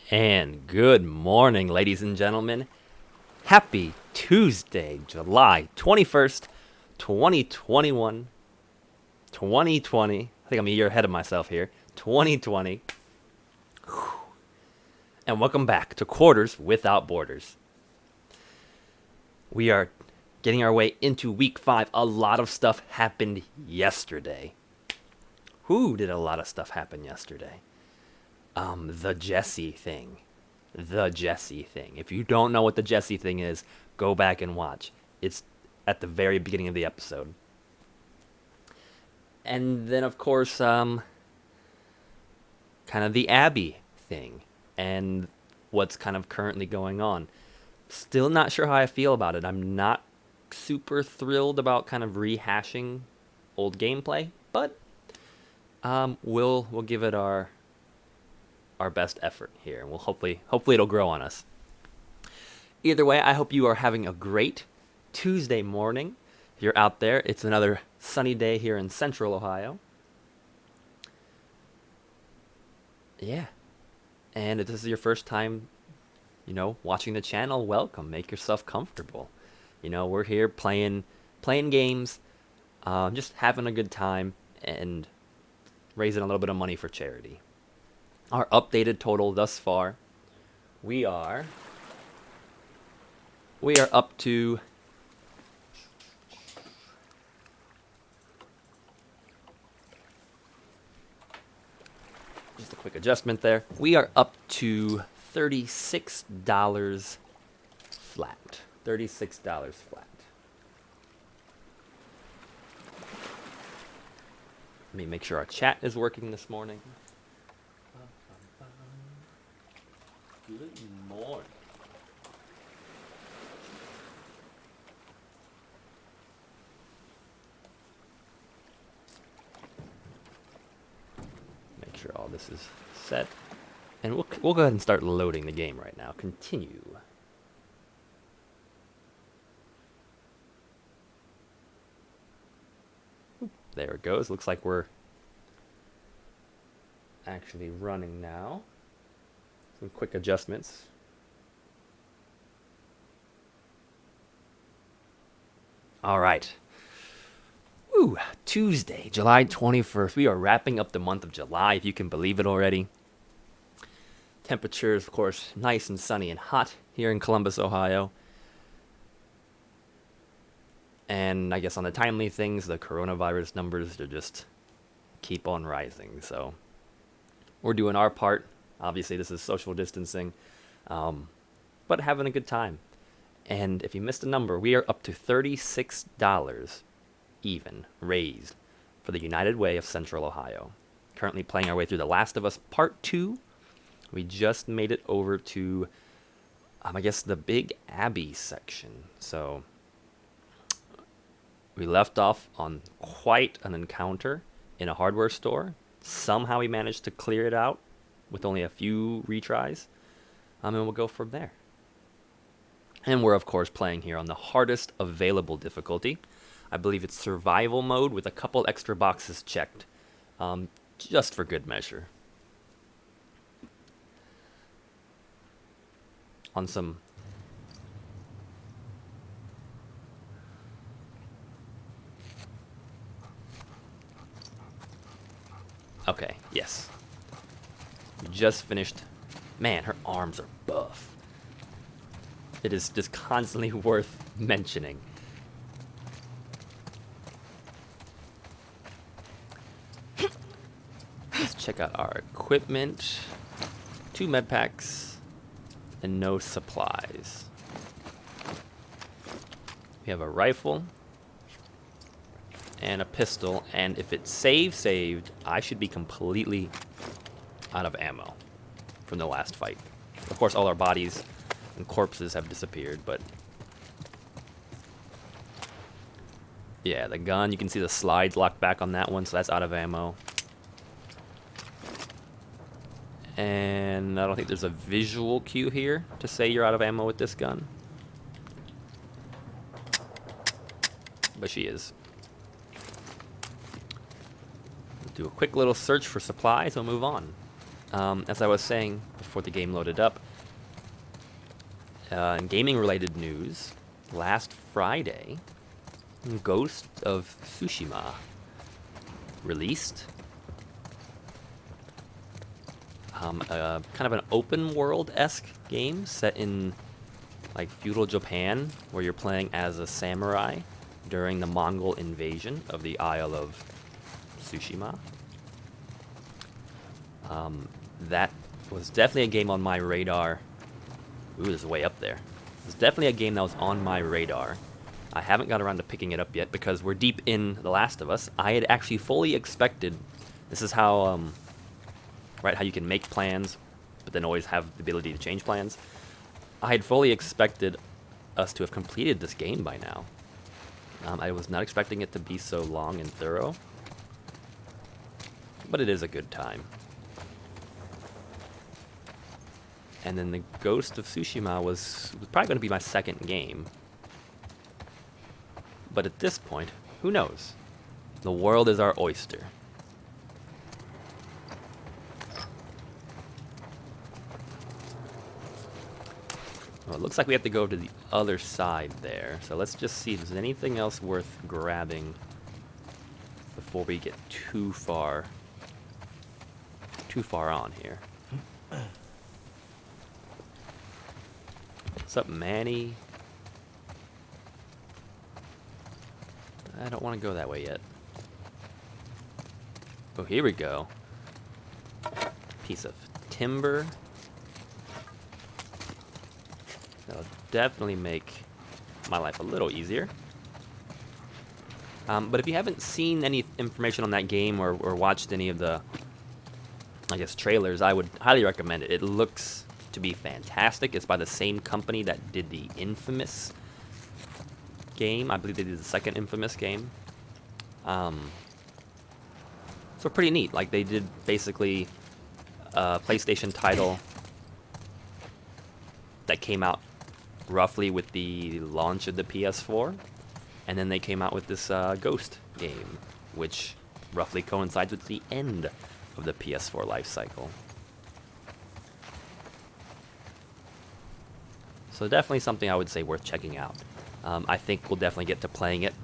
And good morning, ladies and gentlemen. Happy Tuesday, July 21st, 2021. 2020. I think I'm a year ahead of myself here. 2020. And welcome back to Quarters Without Borders. We are getting our way into week 5. A lot of stuff happened yesterday. Who did a lot of stuff happen yesterday? The Jesse thing. The Jesse thing. If you don't know what the Jesse thing is, go back and watch. It's at the very beginning of the episode. And then, of course, kind of the Abby thing and what's kind of currently going on. Still not sure how I feel about it. I'm not super thrilled about kind of rehashing old gameplay, but we'll give it our best effort here, and we'll hopefully it'll grow on us. Either way, I hope you are having a great Tuesday morning. If you're out there, it's another sunny day here in Central Ohio. Yeah. And if this is your first time, watching the channel, welcome. Make yourself comfortable. We're here playing games, just having a good time and raising a little bit of money for charity. Our updated total thus far, we are up to just a quick adjustment there. We are up to $36 flat. $36 flat. Let me make sure our chat is working this morning. Good morning. Make sure all this is set. And we'll go ahead and start loading the game right now. Continue. There it goes. Looks like we're actually running now. Some quick adjustments. All right. Woo, Tuesday, July 21st. We are wrapping up the month of July, if you can believe it already. Temperatures, of course, nice and sunny and hot here in Columbus, Ohio. And I guess on the timely things, the coronavirus numbers, they just keep on rising. So we're doing our part. Obviously, this is social distancing, but having a good time. And if you missed a number, we are up to $36 even raised for the United Way of Central Ohio. Currently playing our way through The Last of Us Part 2. We just made it over to, I guess, the Big Abby section. So we left off on quite an encounter in a hardware store. Somehow we managed to clear it out with only a few retries, and we'll go from there. And we're, of course, playing here on the hardest available difficulty. I believe it's survival mode with a couple extra boxes checked, just for good measure. On some... Okay, yes. We just finished. Man, her arms are buff. It is just constantly worth mentioning. Let's check out our equipment. 2 med packs and no supplies. We have a rifle and a pistol, and if it's saved, I should be completely out of ammo from the last fight. Of course, all our bodies and corpses have disappeared, but yeah, the gun, you can see the slides locked back on that one, so that's out of ammo. And I don't think there's a visual cue here to say you're out of ammo with this gun. But she is. Do a quick little search for supplies, we'll move on. As I was saying before, for the game loaded up. In gaming-related news, last Friday, Ghost of Tsushima released. Kind of an open world-esque game set in like feudal Japan, where you're playing as a samurai during the Mongol invasion of the Isle of Tsushima. That was definitely a game on my radar. Ooh, this is way up there. It's definitely a game that was on my radar. I haven't got around to picking it up yet because we're deep in The Last of Us. I had actually fully expected, this is how, right, how you can make plans, but then always have the ability to change plans. I had fully expected us to have completed this game by now. I was not expecting it to be so long and thorough, but it is a good time. And then the Ghost of Tsushima was probably going to be my second game. But at this point, who knows? The world is our oyster. Well, it looks like we have to go to the other side there. So let's just see if there's anything else worth grabbing before we get too far on here. What's up, Manny? I don't want to go that way yet. Oh, here we go. Piece of timber. That'll definitely make my life a little easier. But if you haven't seen any information on that game or watched any of the, I guess, trailers, I would highly recommend it. It looks to be fantastic. It's by the same company that did the Infamous game. I believe they did the second Infamous game. So pretty neat. Like, they did basically a PlayStation title that came out roughly with the launch of the PS4, and then they came out with this Ghost game, which roughly coincides with the end of the PS4 life cycle. So definitely something I would say worth checking out. I think we'll definitely get to playing it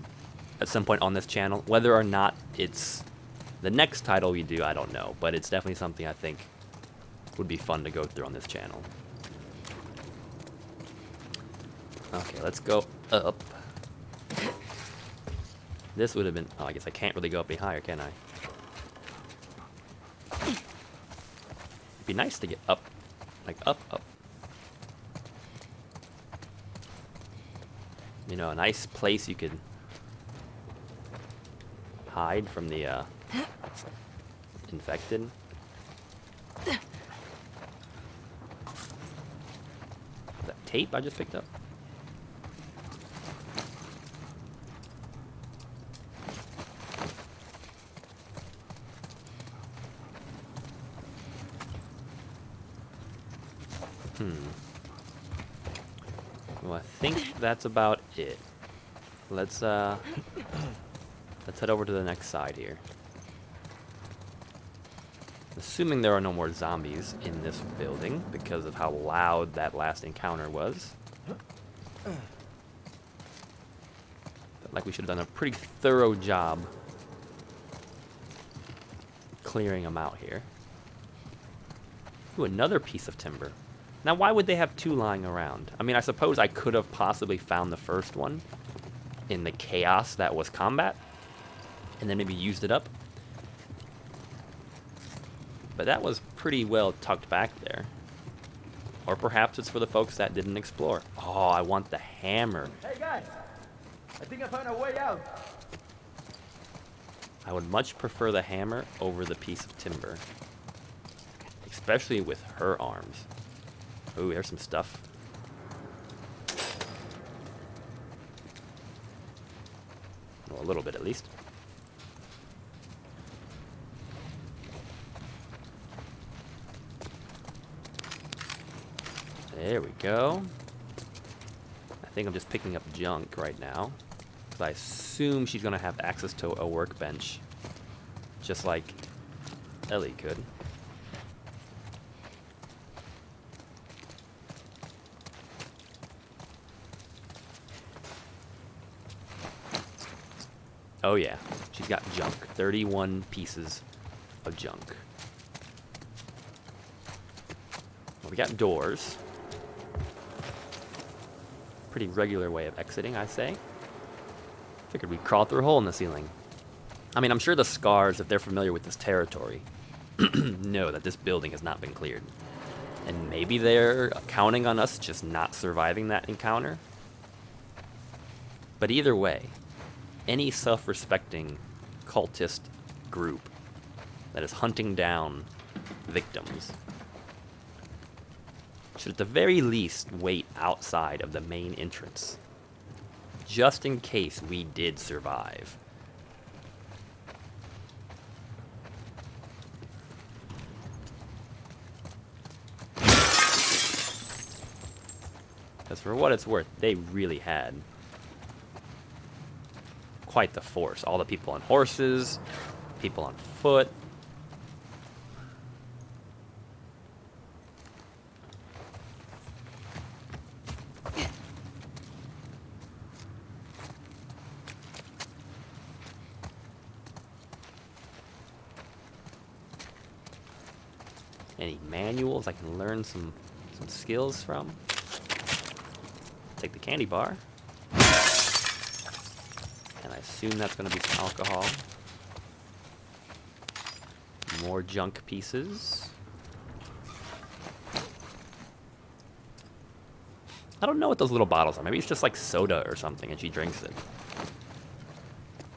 at some point on this channel. Whether or not it's the next title we do, I don't know, but it's definitely something I think would be fun to go through on this channel. Okay, let's go up. This would have been... Oh, I guess I can't really go up any higher, can I? It'd be nice to get up. Like, up. You know, a nice place you could hide from the infected. That tape I just picked up? Well, I think that's about it. Let's head over to the next side here. Assuming there are no more zombies in this building because of how loud that last encounter was. Felt like we should have done a pretty thorough job clearing them out here. Ooh, another piece of timber. Now, why would they have two lying around? I mean, I suppose I could have possibly found the first one in the chaos that was combat, and then maybe used it up. But that was pretty well tucked back there. Or perhaps it's for the folks that didn't explore. Oh, I want the hammer. Hey guys, I think I found a way out. I would much prefer the hammer over the piece of timber. Especially with her arms. Ooh, there's some stuff. Well, a little bit at least. There we go. I think I'm just picking up junk right now. Because I assume she's going to have access to a workbench. Just like Ellie could. Oh yeah, she's got junk. 31 pieces of junk. Well, we got doors. Pretty regular way of exiting, I say. Figured we'd crawl through a hole in the ceiling. I mean, I'm sure the Scars, if they're familiar with this territory, know that this building has not been cleared. And maybe they're counting on us just not surviving that encounter. But either way, any self-respecting cultist group that is hunting down victims should at the very least wait outside of the main entrance, just in case we did survive. Because for what it's worth, they really had quite the force. All the people on horses, people on foot. Any manuals I can learn some skills from? Take the candy bar. And I assume that's going to be some alcohol. More junk pieces. I don't know what those little bottles are. Maybe it's just like soda or something and she drinks it.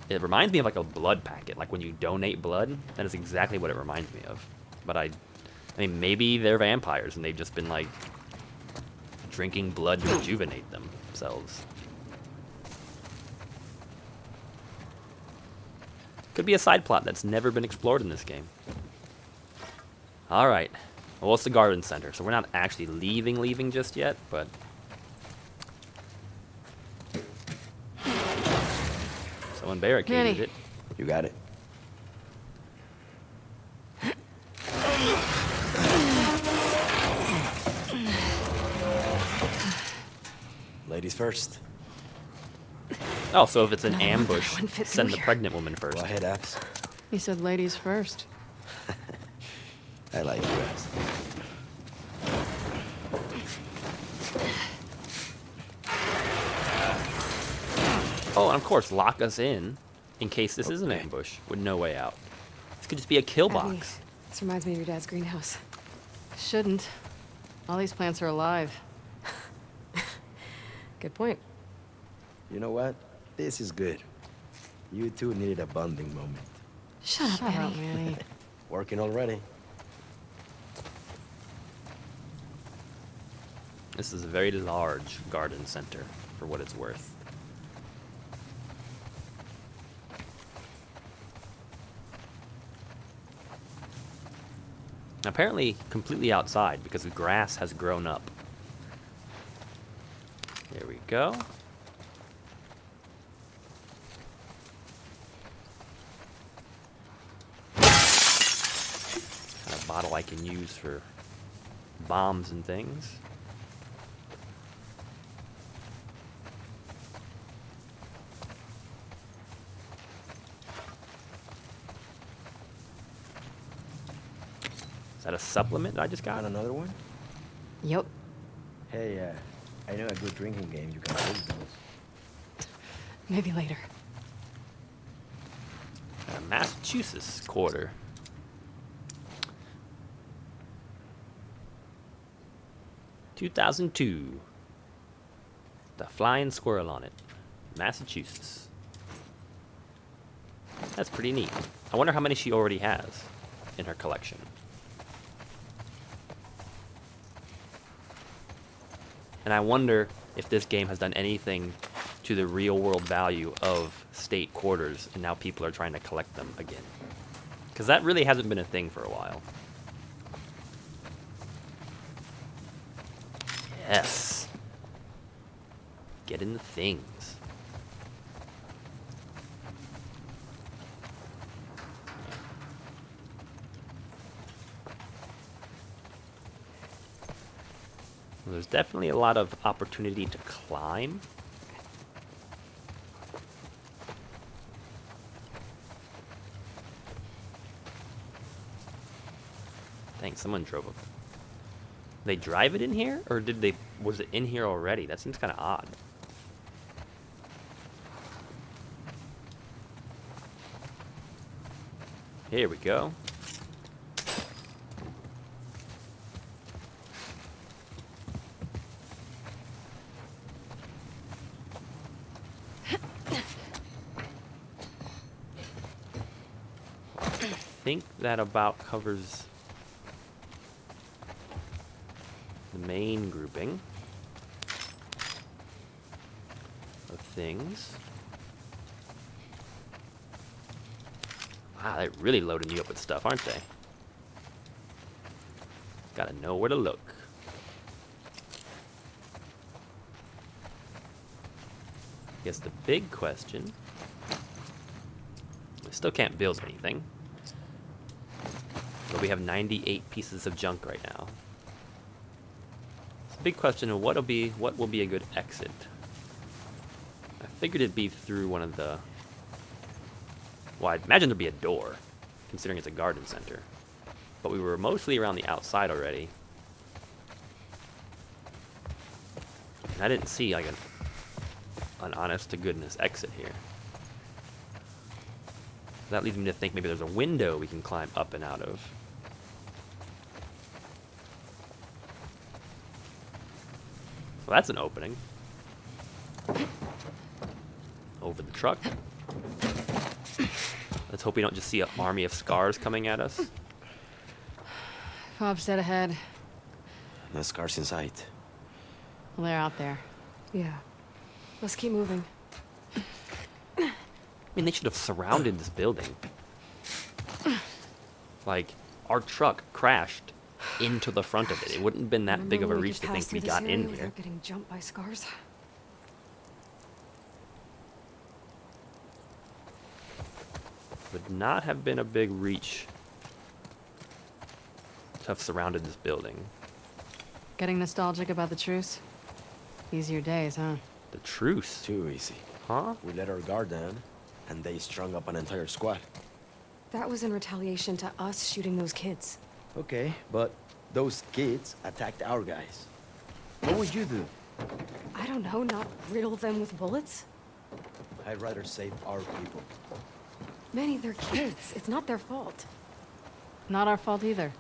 It reminds me of like a blood packet. Like when you donate blood, that is exactly what it reminds me of. But I mean, maybe they're vampires and they've just been like drinking blood to rejuvenate themselves. Could be a side plot that's never been explored in this game. Alright. Well, it's the garden center, so we're not actually leaving just yet, but... someone barricaded it. You got it. Ladies first. Oh, so if it's an ambush, one fit send through the here. pregnant woman first. Go ahead, Abs. He said ladies first. I like you, Abs. Oh, and of course, lock us in case this is an Okay. ambush with no way out. This could just be a kill Abby, box. this reminds me of your dad's greenhouse. Shouldn't. All these plants are alive. Good point. You know what? This is good. You two needed a bonding moment. Shut up, Manny. Working already. This is a very large garden center, for what it's worth. Apparently completely outside because the grass has grown up. There we go. Got a bottle I can use for bombs and things. Is that a supplement that I just got? Got another one? Yep. Hey, I know a good drinking game you can use those. Maybe later. A Massachusetts quarter. (2002). The flying squirrel on it. Massachusetts. That's pretty neat. I wonder how many she already has in her collection. And I wonder if this game has done anything to the real world value of state quarters and now people are trying to collect them again. Because that really hasn't been a thing for a while. Yes. Get in the things. Well, there's definitely a lot of opportunity to climb. Dang, someone drove up. They drive it in here, or was it in here already? That seems kind of odd. Here we go. I think that about covers the main grouping of things. Wow, they're really loading you up with stuff, aren't they? Gotta know where to look. Guess the big question, we still can't build anything, but we have 98 pieces of junk right now. It's a big question of what will be a good exit. I figured it'd be through one of the, well, I'd imagine there'd be a door, considering it's a garden center. But we were mostly around the outside already. And I didn't see like an honest to goodness exit here. That leads me to think maybe there's a window we can climb up and out of. Well, that's an opening. Over the truck. Let's hope we don't just see an army of scars coming at us. F.O.B. dead ahead. No scars in sight. Well, they're out there. Yeah. Let's keep moving. I mean, they should have surrounded this building. Like, our truck crashed into the front of it. It wouldn't have been that big of a reach to think we got in here. Without getting jumped by scars. Would not have been a big reach to have surrounded this building. Getting nostalgic about the truce? Easier days, huh? The truce? Too easy. Huh? We let our guard down, and they strung up an entire squad. That was in retaliation to us shooting those kids. Okay, but those kids attacked our guys. What would you do? I don't know, not riddle them with bullets? I'd rather save our people. Manny, they're kids. It's not their fault. Not our fault either.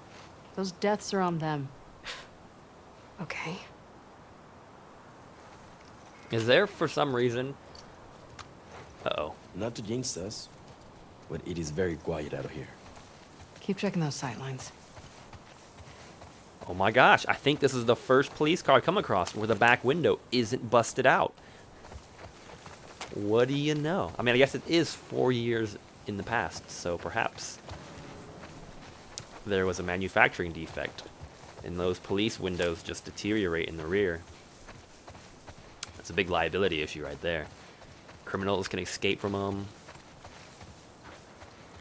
Those deaths are on them. Okay. Is there, for some reason... Uh-oh. Not to jinx us, but it is very quiet out here. Keep checking those sight lines. Oh my gosh, I think this is the first police car I come across where the back window isn't busted out. What do you know? I mean, I guess it is 4 years in the past, so perhaps there was a manufacturing defect and those police windows just deteriorate in the rear. That's a big liability issue right there. Criminals can escape from them.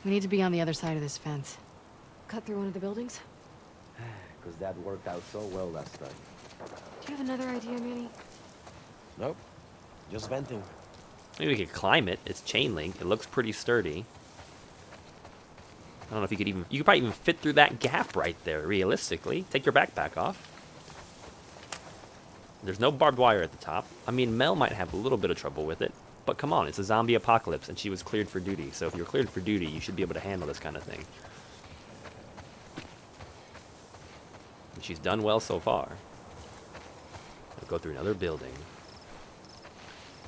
We need to be on the other side of this fence. Cut through one of the buildings? Because that worked out so well last time. Do you have another idea, Manny? Nope. Just venting. Maybe we could climb it. It's chain link. It looks pretty sturdy. I don't know if you could probably even fit through that gap right there, realistically. Take your backpack off. There's no barbed wire at the top. I mean, Mel might have a little bit of trouble with it, but come on, it's a zombie apocalypse, and she was cleared for duty. So if you're cleared for duty, you should be able to handle this kind of thing. And she's done well so far. We'll go through another building.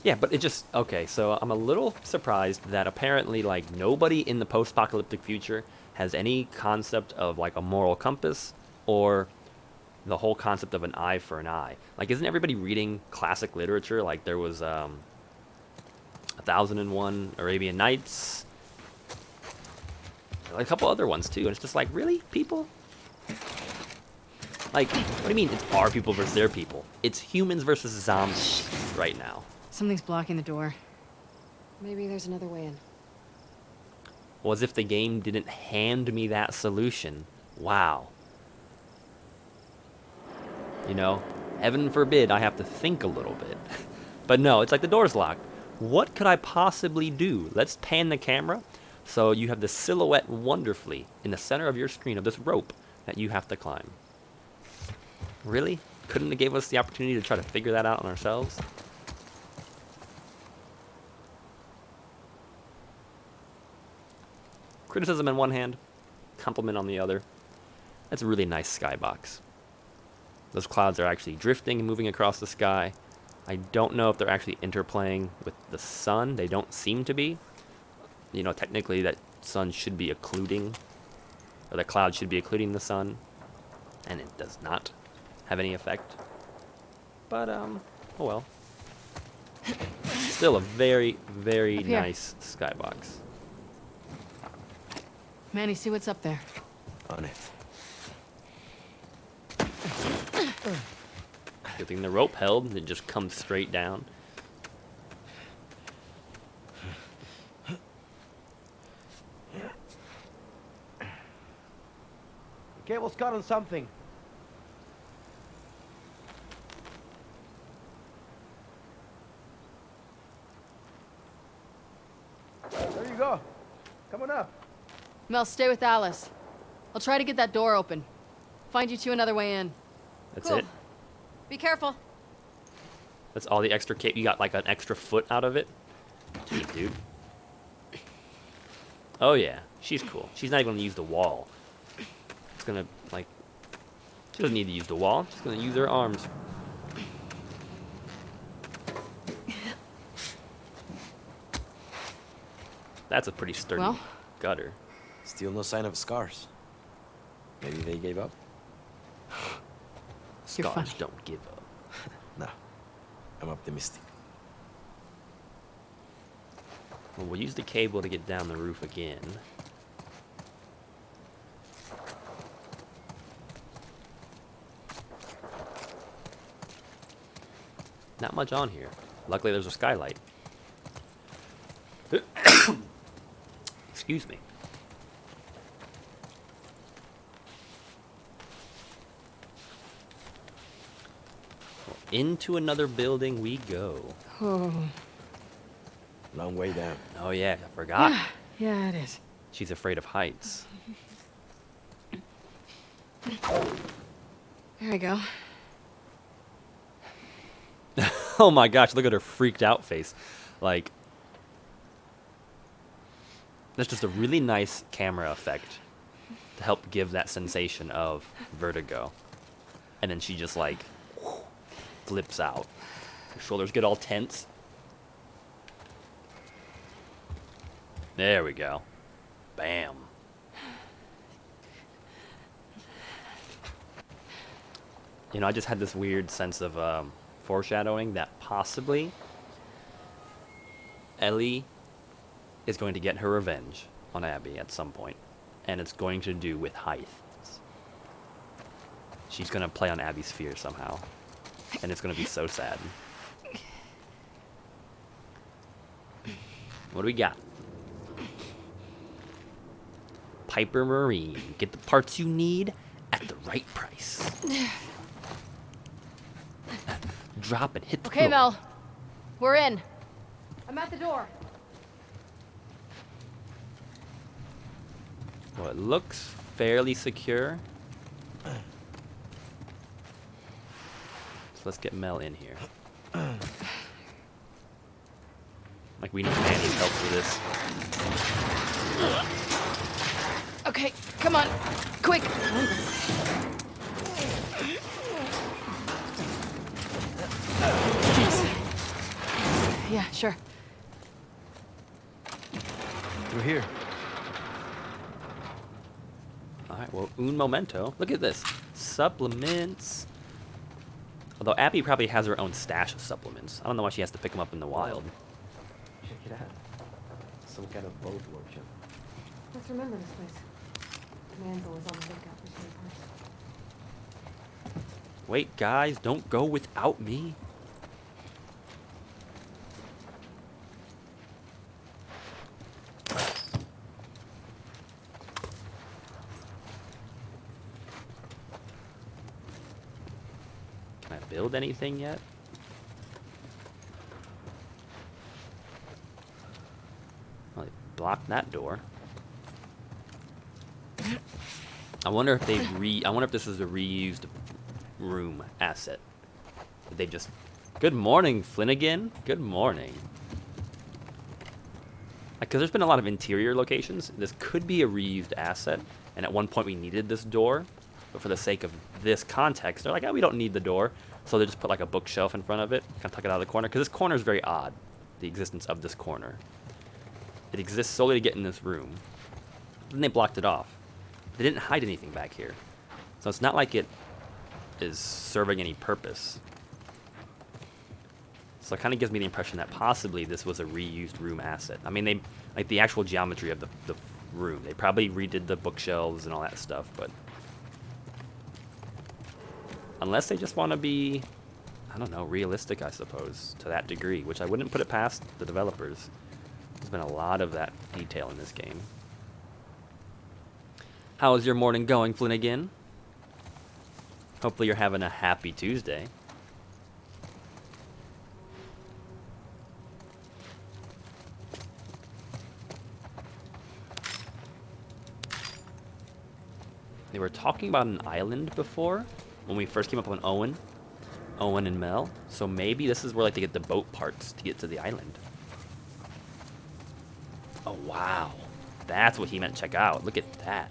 Yeah, but it just... Okay, so I'm a little surprised that apparently, like, nobody in the post-apocalyptic future has any concept of, like, a moral compass or the whole concept of an eye for an eye. Like, isn't everybody reading classic literature? Like, there was 1001 Arabian Nights. Like, a couple other ones, too. And it's just like, really, people? Like, what do you mean it's our people versus their people? It's humans versus zombies right now. Something's blocking the door. Maybe there's another way in. Well, as if the game didn't hand me that solution. Wow. You know, heaven forbid I have to think a little bit. But no, it's like the door's locked. What could I possibly do? Let's pan the camera so you have the silhouette wonderfully in the center of your screen of this rope that you have to climb. Really? Couldn't have gave us the opportunity to try to figure that out on ourselves? Criticism in one hand, compliment on the other. That's a really nice skybox. Those clouds are actually drifting and moving across the sky. I don't know if they're actually interplaying with the sun. They don't seem to be. You know, technically that sun should be occluding, or the cloud should be occluding the sun, and it does not have any effect. But, oh well. Still a very, very Up here. nice skybox. Manny, see what's up there. On it. Good thing the rope held, and it just comes straight down. The cable's caught on something. There you go. Come on up. Mel, stay with Alice. I'll try to get that door open. Find you two another way in. That's Cool. it. Be careful. That's all the extra cape. You got like an extra foot out of it? Gee, dude. Oh yeah, she's cool. She's not even gonna use the wall. It's gonna, like... She doesn't need to use the wall. She's gonna use her arms. That's a pretty sturdy Well? gutter. Still no sign of scars. Maybe they gave up? You're Scars funny. don't give up. No. I'm optimistic. Well, we'll use the cable to get down the roof again. Not much on here. Luckily, there's a skylight. Excuse me. Well, into another building we go. Oh. Long way down. Oh yeah, I forgot. Yeah, it is. She's afraid of heights. There we go. Oh my gosh, look at her freaked out face. Like, that's just a really nice camera effect to help give that sensation of vertigo. And then she just like flips out. Her shoulders get all tense. There we go. Bam. You know, I just had this weird sense of foreshadowing that possibly Ellie is going to get her revenge on Abby at some point, and it's going to do with heights. She's going to play on Abby's fear somehow, and it's going to be so sad. What do we got? Piper Marine. Get the parts you need at the right price. Drop and hit the Okay, floor. Mel. We're in. I'm at the door. Well, it looks fairly secure. So let's get Mel in here. Like, we need Manny's help for this. Okay, come on. Quick. Jeez. Yeah, sure. Through here. Alright, well, un momento. Look at this. Supplements. Although Abby probably has her own stash of supplements. I don't know why she has to pick them up in the wild. Check it out. Some kind of boat workshop. Let's remember this place. Man's always on the lookout for spare parts. Wait, guys, don't go without me. Can I build anything yet? Well, they blocked that door. I wonder if I wonder if this is a reused room asset. They just. Good morning, Flanagan. Good morning. Because there's been a lot of interior locations. This could be a reused asset, and at one point we needed this door, but for the sake of this context, they're like, oh, we don't need the door, so they just put like a bookshelf in front of it, kind of tuck it out of the corner, because this corner is very odd, the existence of this corner. It exists solely to get in this room. Then they blocked it off. They didn't hide anything back here, so it's not like it is serving any purpose. So it kind of gives me the impression that possibly this was a reused room asset. I mean, they like the actual geometry of the room. They probably redid the bookshelves and all that stuff, but unless they just want to be, I don't know, realistic, I suppose, to that degree, which I wouldn't put it past the developers. There's been a lot of that detail in this game. How is your morning going, Flanagan? Hopefully you're having a happy Tuesday. They were talking about an island before, when we first came up on Owen and Mel. So maybe this is where like they get the boat parts to get to the island. Oh wow, that's what he meant. Check out. Look at that.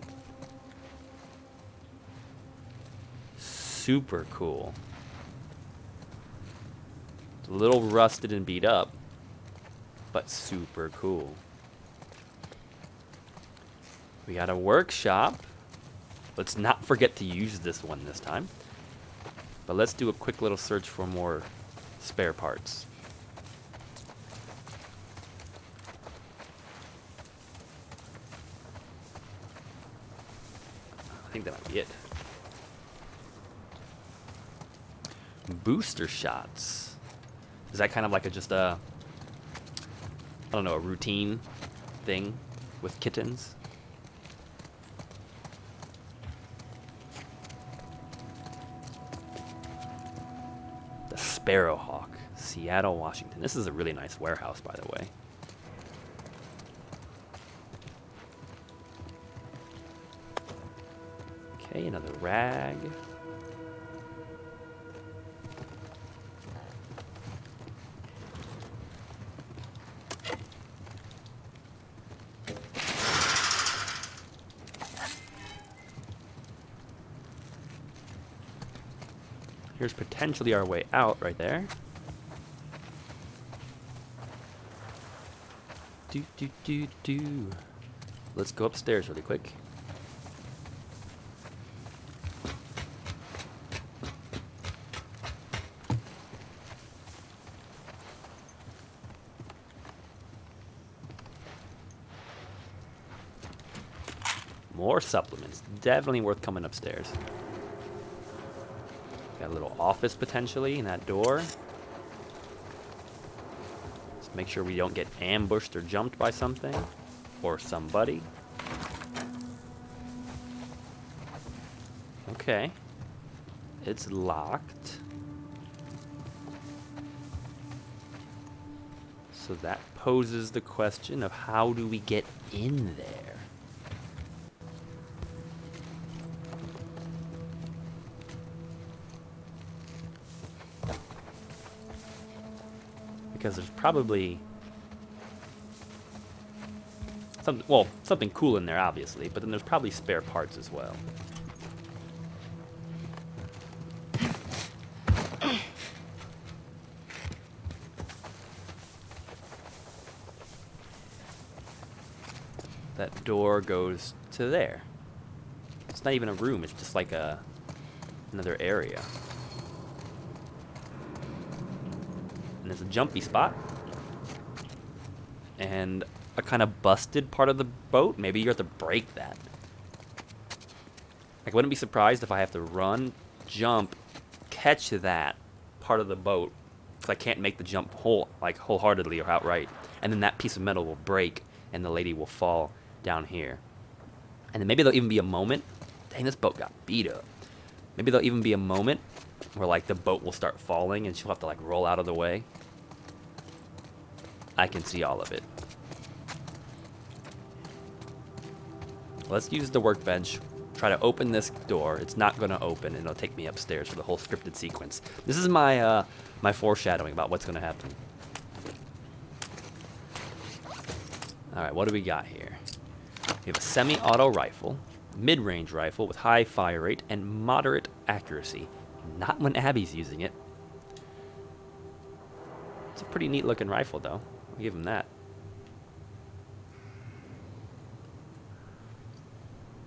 Super cool. It's a little rusted and beat up, but super cool. We got a workshop. Let's not forget to use this one this time. But let's do a quick little search for more spare parts. I think that might be it. Booster shots. Is that kind of like just a, I don't know, a routine thing with kittens? Sparrowhawk, Seattle, Washington. This is a really nice warehouse, by the way. Okay, another rag. Here's potentially our way out right there. Do. Let's go upstairs really quick. More supplements. Definitely worth coming upstairs. Got a little office potentially in that door. Let's make sure we don't get ambushed or jumped by something or somebody. Okay. It's locked. So that poses the question of how do we get in there? Because there's probably something cool in there, obviously, but then there's probably spare parts as well. That door goes to there. It's not even a room, it's just like another area. And there's a jumpy spot. And a kind of busted part of the boat. Maybe you have to break that. Like, I wouldn't be surprised if I have to run, jump, catch that part of the boat. Because I can't make the jump wholeheartedly or outright. And then that piece of metal will break and the lady will fall down here. And then maybe there'll even be a moment. Dang, this boat got beat up. Maybe there'll even be a moment where like the boat will start falling and she'll have to like roll out of the way. I can see all of it. Let's use the workbench try to open this door. It's not going to open, and it'll take me upstairs for the whole scripted sequence. This is my my foreshadowing about what's going to happen. All right, what do we got here? We have a semi-auto rifle, mid-range rifle with high fire rate and moderate accuracy. Not when Abby's using it. It's a pretty neat looking rifle, though. I'll give him that.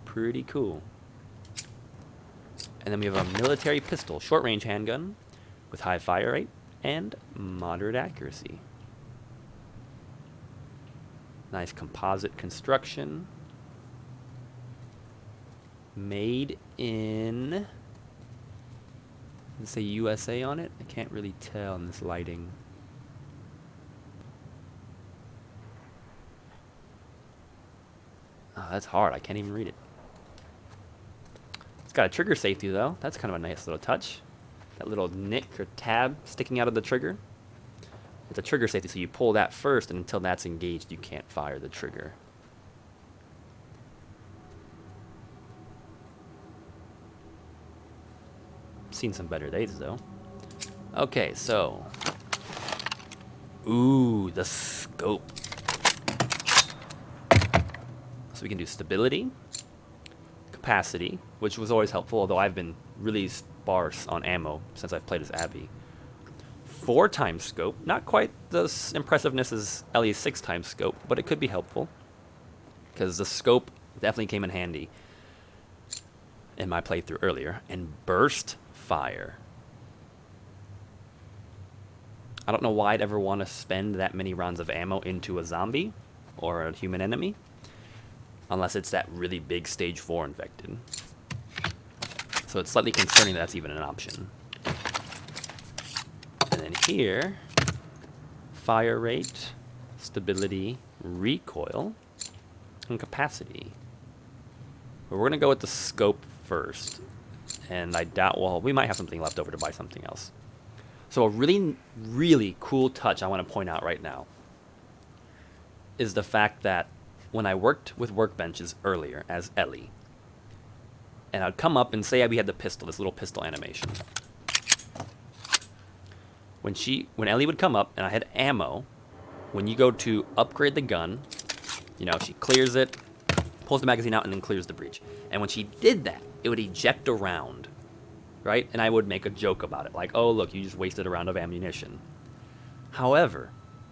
Pretty cool. And then we have a military pistol, short-range handgun with high fire rate and moderate accuracy. Nice composite construction. Made in... Does it say USA on it? I can't really tell in this lighting. Oh, that's hard. I can't even read it. It's got a trigger safety, though. That's kind of a nice little touch. That little nick or tab sticking out of the trigger. It's a trigger safety, so you pull that first, and until that's engaged, you can't fire the trigger. Seen some better days, though. Okay, so... Ooh, the scope. So we can do stability, capacity, which was always helpful, although I've been really sparse on ammo since I've played as Abby. 4x scope, not quite the impressiveness as Ellie's 6x scope, but it could be helpful, because the scope definitely came in handy in my playthrough earlier. And burst fire. I don't know why I'd ever want to spend that many rounds of ammo into a zombie or a human enemy, unless it's that really big stage 4 infected. So it's slightly concerning that that's even an option. And then here, fire rate, stability, recoil, and capacity. But we're going to go with the scope first. And I doubt, well, we might have something left over to buy something else. So a really, really cool touch I want to point out right now is the fact that when I worked with workbenches earlier as Ellie, and I'd come up and say we had the pistol, this little pistol animation. When Ellie would come up and I had ammo, when you go to upgrade the gun, you know, she clears it, pulls the magazine out, and then clears the breech. And when she did that, it would eject a round, right? And I would make a joke about it, like, oh, look, you just wasted a round of ammunition. However,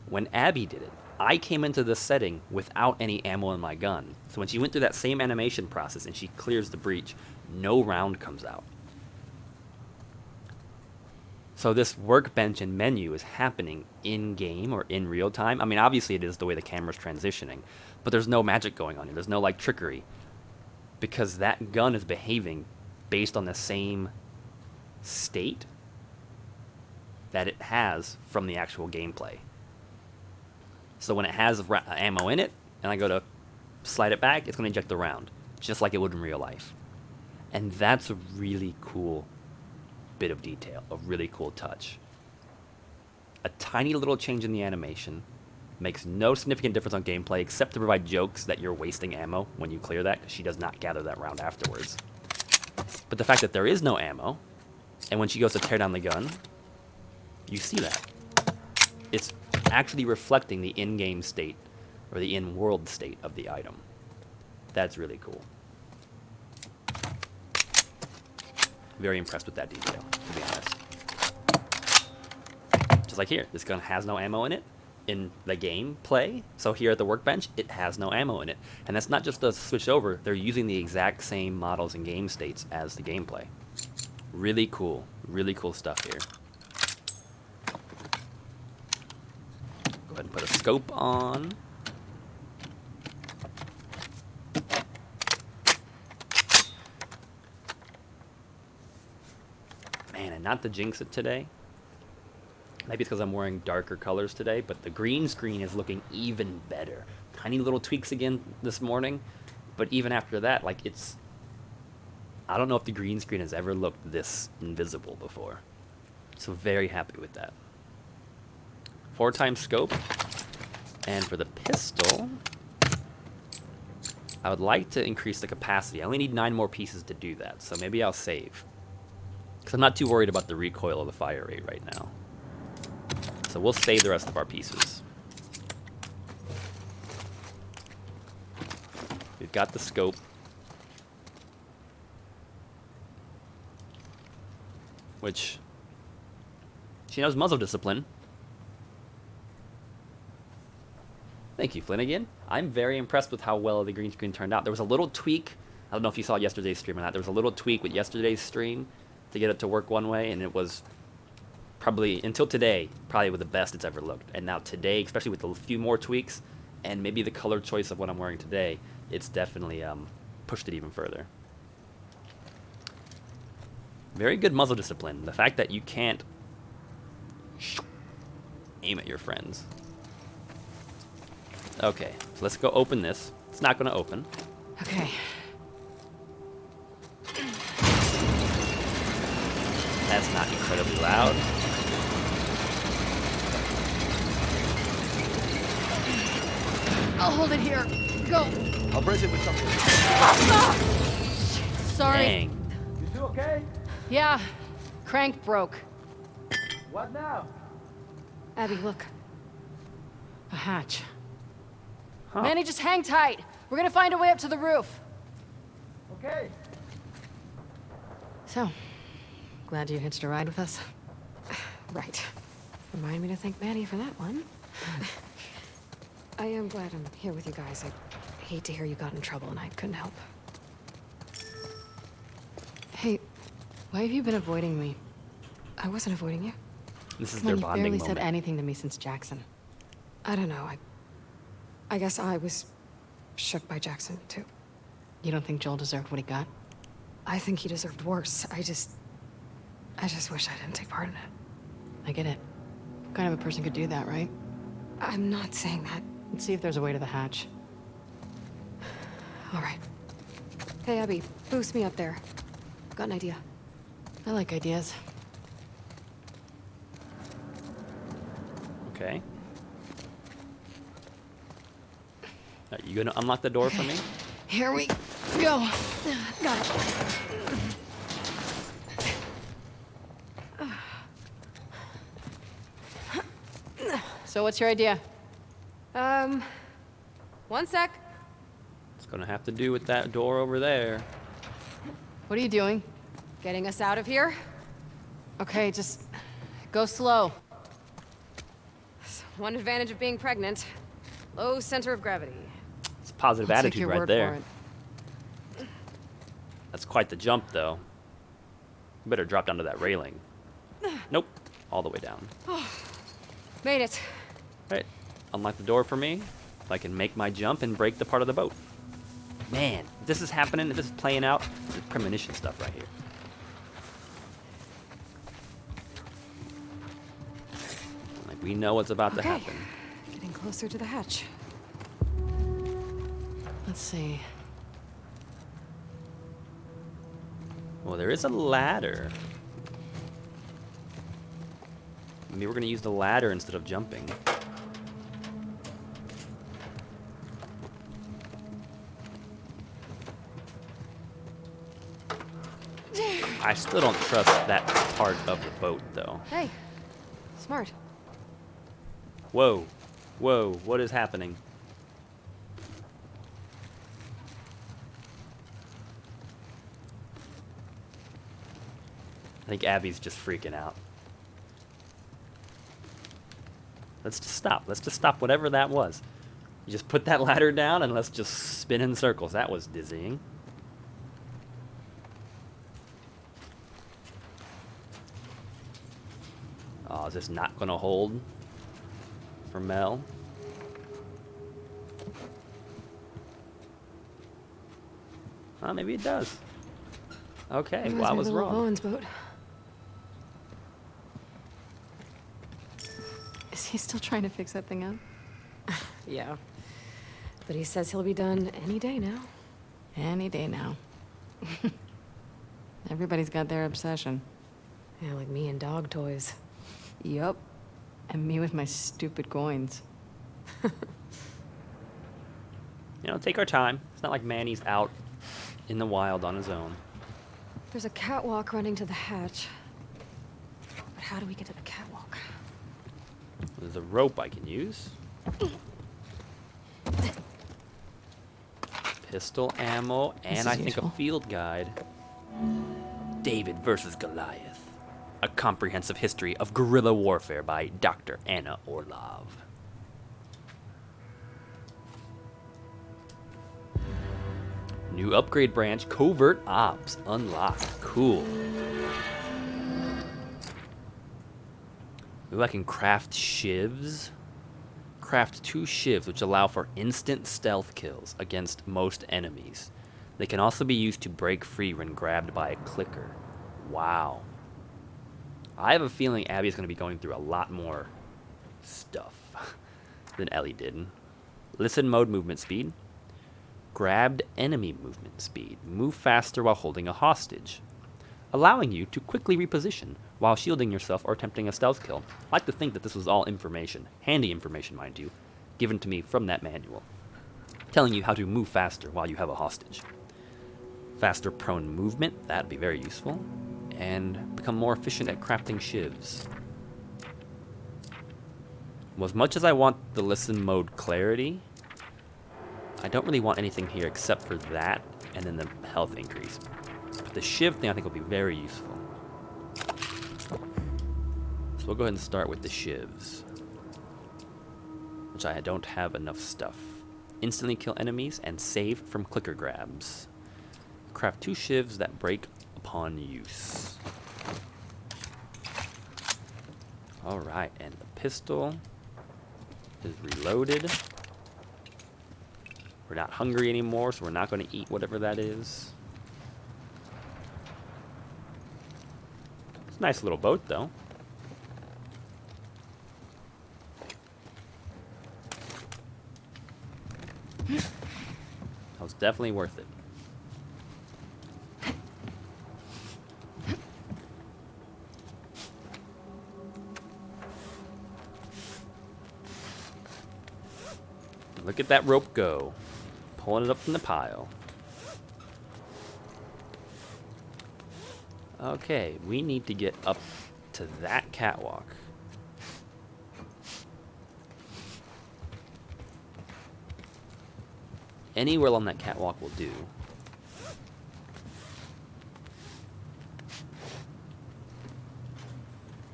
when Abby did it, I came into this setting without any ammo in my gun. So when she went through that same animation process and she clears the breech, no round comes out. So this workbench and menu is happening in-game or in real time. I mean, obviously it is the way the camera's transitioning, but there's no magic going on here. There's no, like, trickery. Because that gun is behaving based on the same state that it has from the actual gameplay. So when it has ammo in it, and I go to slide it back, it's going to eject the round, just like it would in real life. And that's a really cool bit of detail, a really cool touch. A tiny little change in the animation makes no significant difference on gameplay, except to provide jokes that you're wasting ammo when you clear that, because she does not gather that round afterwards. But the fact that there is no ammo, and when she goes to tear down the gun, you see that. It's actually reflecting the in-game state, or the in-world state of the item. That's really cool. Very impressed with that detail, to be honest. Just like here, this gun has no ammo in it in the gameplay. So here at the workbench, it has no ammo in it. And that's not just a switch over, they're using the exact same models and game states as the gameplay. Really cool stuff here. Go ahead and put a scope on. Man, and not to jinx it today. Maybe it's because I'm wearing darker colors today, but the green screen is looking even better. Tiny little tweaks again this morning, but even after that, like, it's... I don't know if the green screen has ever looked this invisible before. So very happy with that. 4x scope. And for the pistol, I would like to increase the capacity. I only need 9 more pieces to do that, so maybe I'll save. Because I'm not too worried about the recoil of the fire rate right now. So we'll save the rest of our pieces. We've got the scope. Which, she knows muzzle discipline. Thank you, Flanagan. I'm very impressed with how well the green screen turned out. There was a little tweak. I don't know if you saw yesterday's stream or not. There was a little tweak with yesterday's stream to get it to work one way, and it was probably, until today, probably the best it's ever looked. And now today, especially with a few more tweaks, and maybe the color choice of what I'm wearing today, it's definitely pushed it even further. Very good muzzle discipline. The fact that you can't aim at your friends. Okay, so let's go open this. It's not going to open. Okay. That's not incredibly loud. I'll hold it here. Go. I'll brace it with something. Sorry. Dang. You two okay? Yeah. Crank broke. What now? Abby, look. A hatch. Huh. Manny, just hang tight. We're gonna find a way up to the roof. Okay. So, glad you hitched a ride with us. Right. Remind me to thank Manny for that one. I am glad I'm here with you guys. I hate to hear you got in trouble and I couldn't help. Hey, why have you been avoiding me? I wasn't avoiding you. This is Come their on, you bonding barely moment. said anything to me since Jackson. I don't know. I guess I was shook by Jackson, too. You don't think Joel deserved what he got? I think he deserved worse. I just wish I didn't take part in it. I get it. What kind of a person could do that, right? I'm not saying that. Let's see if there's a way to the hatch. All right. Hey, Abby, boost me up there. Got an idea. I like ideas. Okay. Are you gonna unlock the door for me? Here we go. Got it. So what's your idea? One sec. It's gonna have to do with that door over there. What are you doing? Getting us out of here? Okay, just go slow. One advantage of being pregnant. Low center of gravity. It's a positive I'll take attitude your right word there. for it. That's quite the jump, though. You better drop down to that railing. Nope. All the way down. Made it. All right. Unlock the door for me. So I can make my jump and break the part of the boat. Man, if this is happening, if this is playing out, this is premonition stuff right here. Like, we know what's about to Okay. happen. Getting closer to the hatch. Let's see. Well, there is a ladder. Maybe we're gonna use the ladder instead of jumping. I still don't trust that part of the boat, though. Hey, smart. Whoa. Whoa, what is happening? I think Abby's just freaking out. Let's just stop. Let's just stop whatever that was. You just put that ladder down and let's just spin in circles. That was dizzying. Oh, is this not going to hold for Mel? Oh, maybe it does. Okay, Reminds well, I me of was the little wrong. Owen's boat. Is he still trying to fix that thing up? Yeah. But he says he'll be done any day now. Any day now. Everybody's got their obsession. Yeah, like me and dog toys. Yup. And me with my stupid coins. You know, take our time. It's not like Manny's out in the wild on his own. There's a catwalk running to the hatch. But how do we get to the catwalk? There's a rope I can use. Pistol ammo, and is I think useful. a field guide. David versus Goliath. A comprehensive history of guerrilla warfare by Dr. Anna Orlov. New upgrade branch, Covert Ops, unlocked. Cool. Ooh, I can craft shivs. Craft 2 shivs, which allow for instant stealth kills against most enemies. They can also be used to break free when grabbed by a clicker. Wow. I have a feeling Abby's going to be going through a lot more stuff than Ellie did. Listen mode movement speed. Grabbed enemy movement speed. Move faster while holding a hostage, allowing you to quickly reposition while shielding yourself or attempting a stealth kill. I like to think that this was all information, handy information mind you, given to me from that manual, telling you how to move faster while you have a hostage. Faster prone movement, that'd be very useful, and become more efficient at crafting shivs. Well, as much as I want the listen mode clarity, I don't really want anything here except for that and then the health increase. But the shiv thing I think will be very useful. So we'll go ahead and start with the shivs, which I don't have enough stuff. Instantly kill enemies and save from clicker grabs. Craft 2 shivs that break upon use. Alright, and the pistol is reloaded. We're not hungry anymore, so we're not going to eat whatever that is. It's a nice little boat, though. That was definitely worth it. Look at that rope go. Pulling it up from the pile. Okay, we need to get up to that catwalk. Anywhere along that catwalk will do.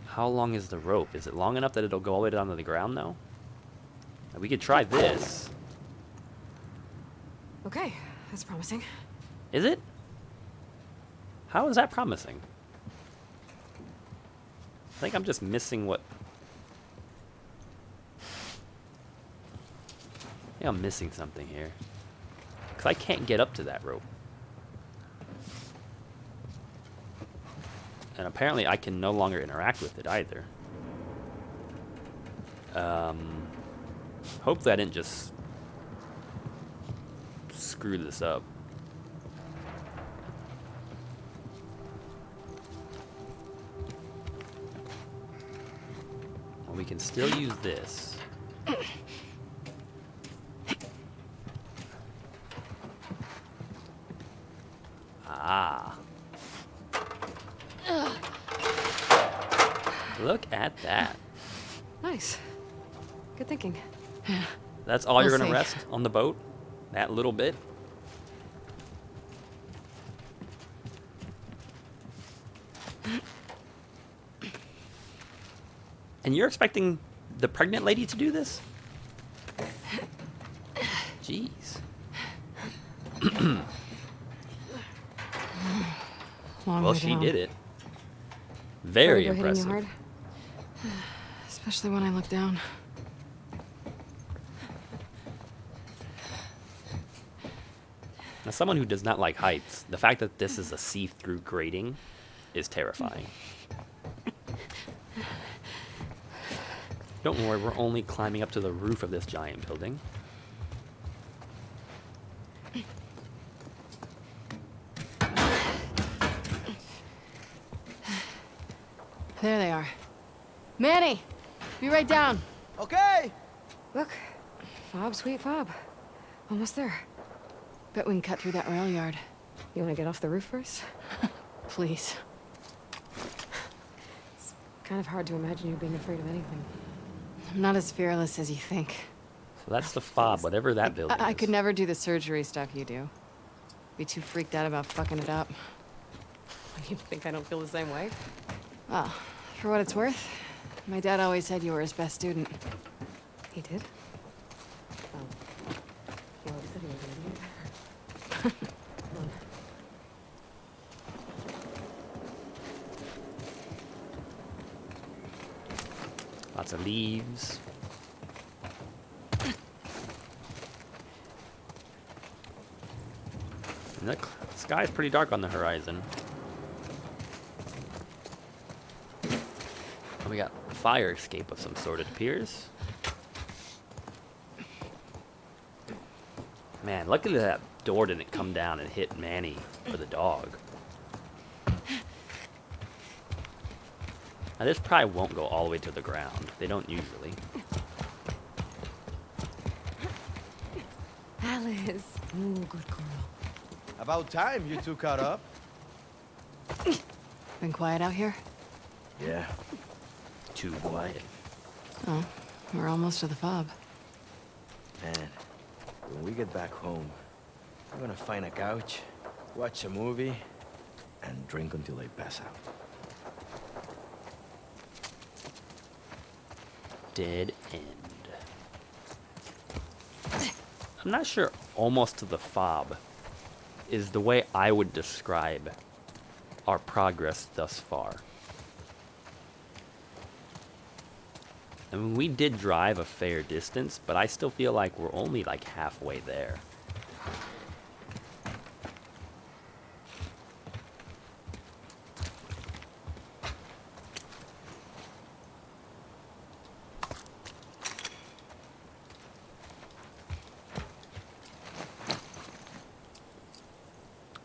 How long is the rope? Is it long enough that it'll go all the way down to the ground, though? We could try this. Okay, that's promising. Is it? How is that promising? I think I'm just missing what... I think I'm missing something here. Because I can't get up to that rope. And apparently I can no longer interact with it either. Hopefully I didn't just screw this up. Well, we can still use this. Ah. Look at that. Nice. Good thinking. That's all We'll you're going see. to rest on the boat? That little bit? And you're expecting the pregnant lady to do this? Jeez. Long Well, way she down. did it. Very Vertigo hitting you impressive. hard? Especially when I look down. As someone who does not like heights, the fact that this is a see-through grating is terrifying. Don't worry, we're only climbing up to the roof of this giant building. There they are. Manny! Be right down. Okay. Look, Fob, sweet Fob. Almost there. Bet we can cut through that rail yard. You want to get off the roof first? Please. Kind of hard to imagine you being afraid of anything. I'm not as fearless as you think. So that's the FOB, whatever that building I is. could never do the surgery stuff you do. Be too freaked out about fucking it up. You think I don't feel the same way? Well, for what it's worth, my dad always said you were his best student. He did? Oh. He always said he was an idiot. Lots of leaves. And the sky's pretty dark on the horizon. And we got a fire escape of some sort, it appears. Man, luckily that door didn't come down and hit Manny or the dog. Now this probably won't go all the way to the ground. They don't usually. Alice. Ooh, good girl. About time you two caught up. Been quiet out here? Yeah. Too quiet. Oh, we're almost to the FOB. Man, when we get back home, I'm gonna find a couch, watch a movie, and drink until I pass out. Dead end. I'm not sure almost to the FOB is the way I would describe our progress thus far. I mean, we did drive a fair distance, but I still feel like we're only like halfway there.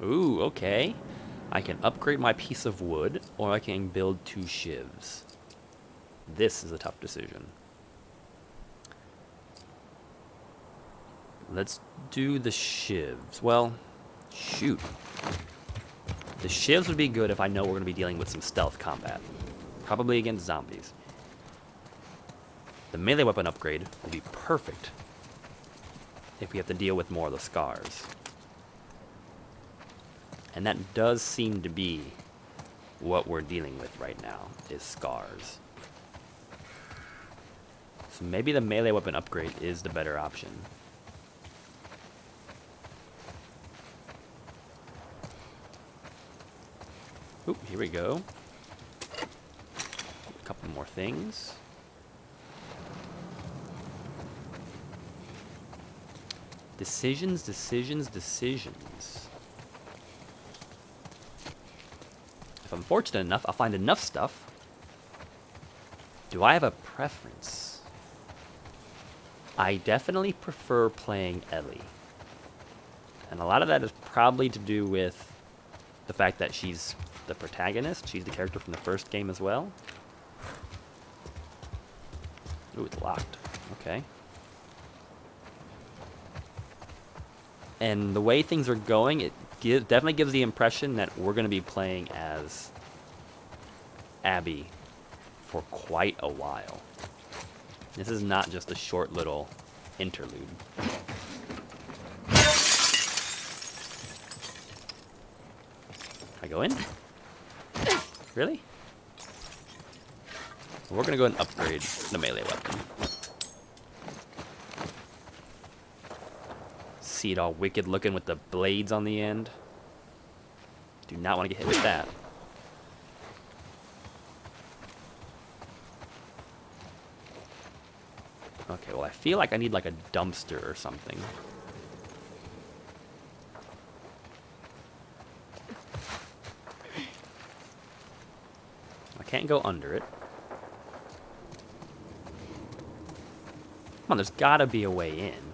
Ooh, okay. I can upgrade my piece of wood, or I can build 2 shivs. This is a tough decision. Let's do the shivs. Well, shoot. The shivs would be good if I know we're going to be dealing with some stealth combat. Probably against zombies. The melee weapon upgrade will be perfect if we have to deal with more of the scars. And that does seem to be what we're dealing with right now, is scars. So maybe the melee weapon upgrade is the better option. Oop, here we go. A couple more things. Decisions, decisions, decisions. If I'm fortunate enough, I'll find enough stuff. Do I have a preference? I definitely prefer playing Ellie. And a lot of that is probably to do with the fact that she's the protagonist. She's the character from the first game as well. Ooh, it's locked. Okay. And the way things are going, it definitely gives the impression that we're going to be playing as Abby for quite a while. This is not just a short little interlude. I go in? Really? We're going to go and upgrade the melee weapon. See it all wicked looking with the blades on the end. Do not want to get hit with that. Okay, well I feel like I need like a dumpster or something. I can't go under it. Come on, there's gotta be a way in.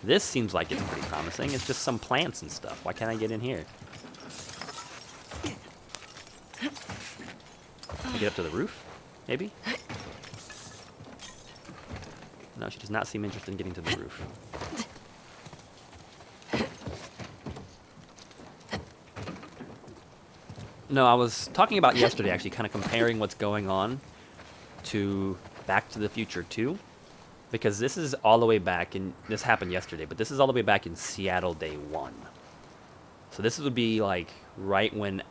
This seems like it's pretty promising. It's just some plants and stuff. Why can't I get in here? Can I get up to the roof? Maybe? No, she does not seem interested in getting to the roof. No, I was talking about yesterday, actually, kind of comparing what's going on to Back to the Future 2. Because this is all the way back in... This happened yesterday, but this is all the way back in Seattle Day 1. So this would be, like, right when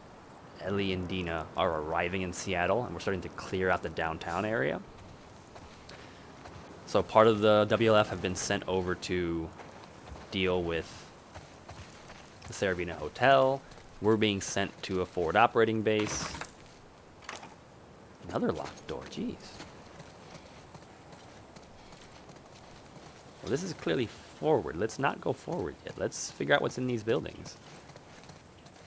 Ellie and Dina are arriving in Seattle, and we're starting to clear out the downtown area. So part of the WLF have been sent over to deal with the Saravina Hotel. We're being sent to a forward operating base. Another locked door, jeez. Well, this is clearly forward. Let's not go forward yet. Let's figure out what's in these buildings.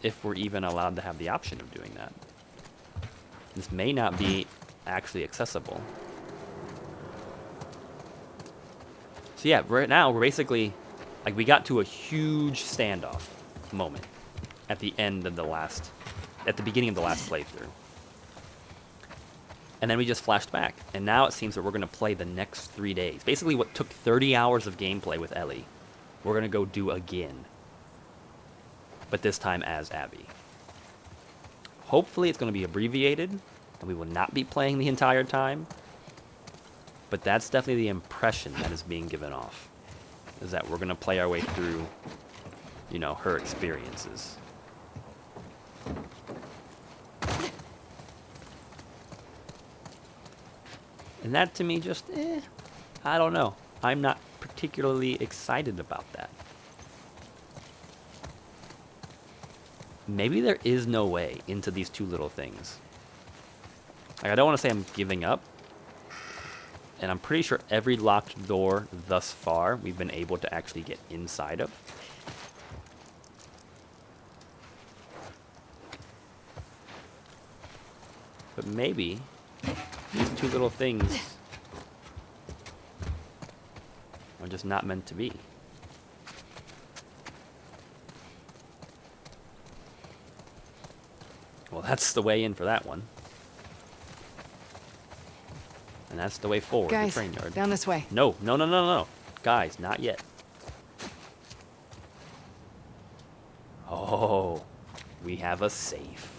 If we're even allowed to have the option of doing that. This may not be actually accessible. So yeah, right now we're basically, like, we got to a huge standoff moment at the end of the last, at the beginning of the last playthrough. And then we just flashed back. And now it seems that we're going to play the next 3 days. Basically what took 30 hours of gameplay with Ellie, we're going to go do again. But this time as Abby. Hopefully it's going to be abbreviated, and we will not be playing the entire time. But that's definitely the impression that is being given off. Is that we're going to play our way through, you know, her experiences. And that to me just, I don't know. I'm not particularly excited about that. Maybe there is no way into these two little things. Like, I don't want to say I'm giving up. And I'm pretty sure every locked door thus far we've been able to actually get inside of. But maybe these two little things are just not meant to be. Well, that's the way in for that one. And that's the way forward, Guys, the train yard. down this way. No, no, no, no, no. Guys, not yet. Oh, we have a safe.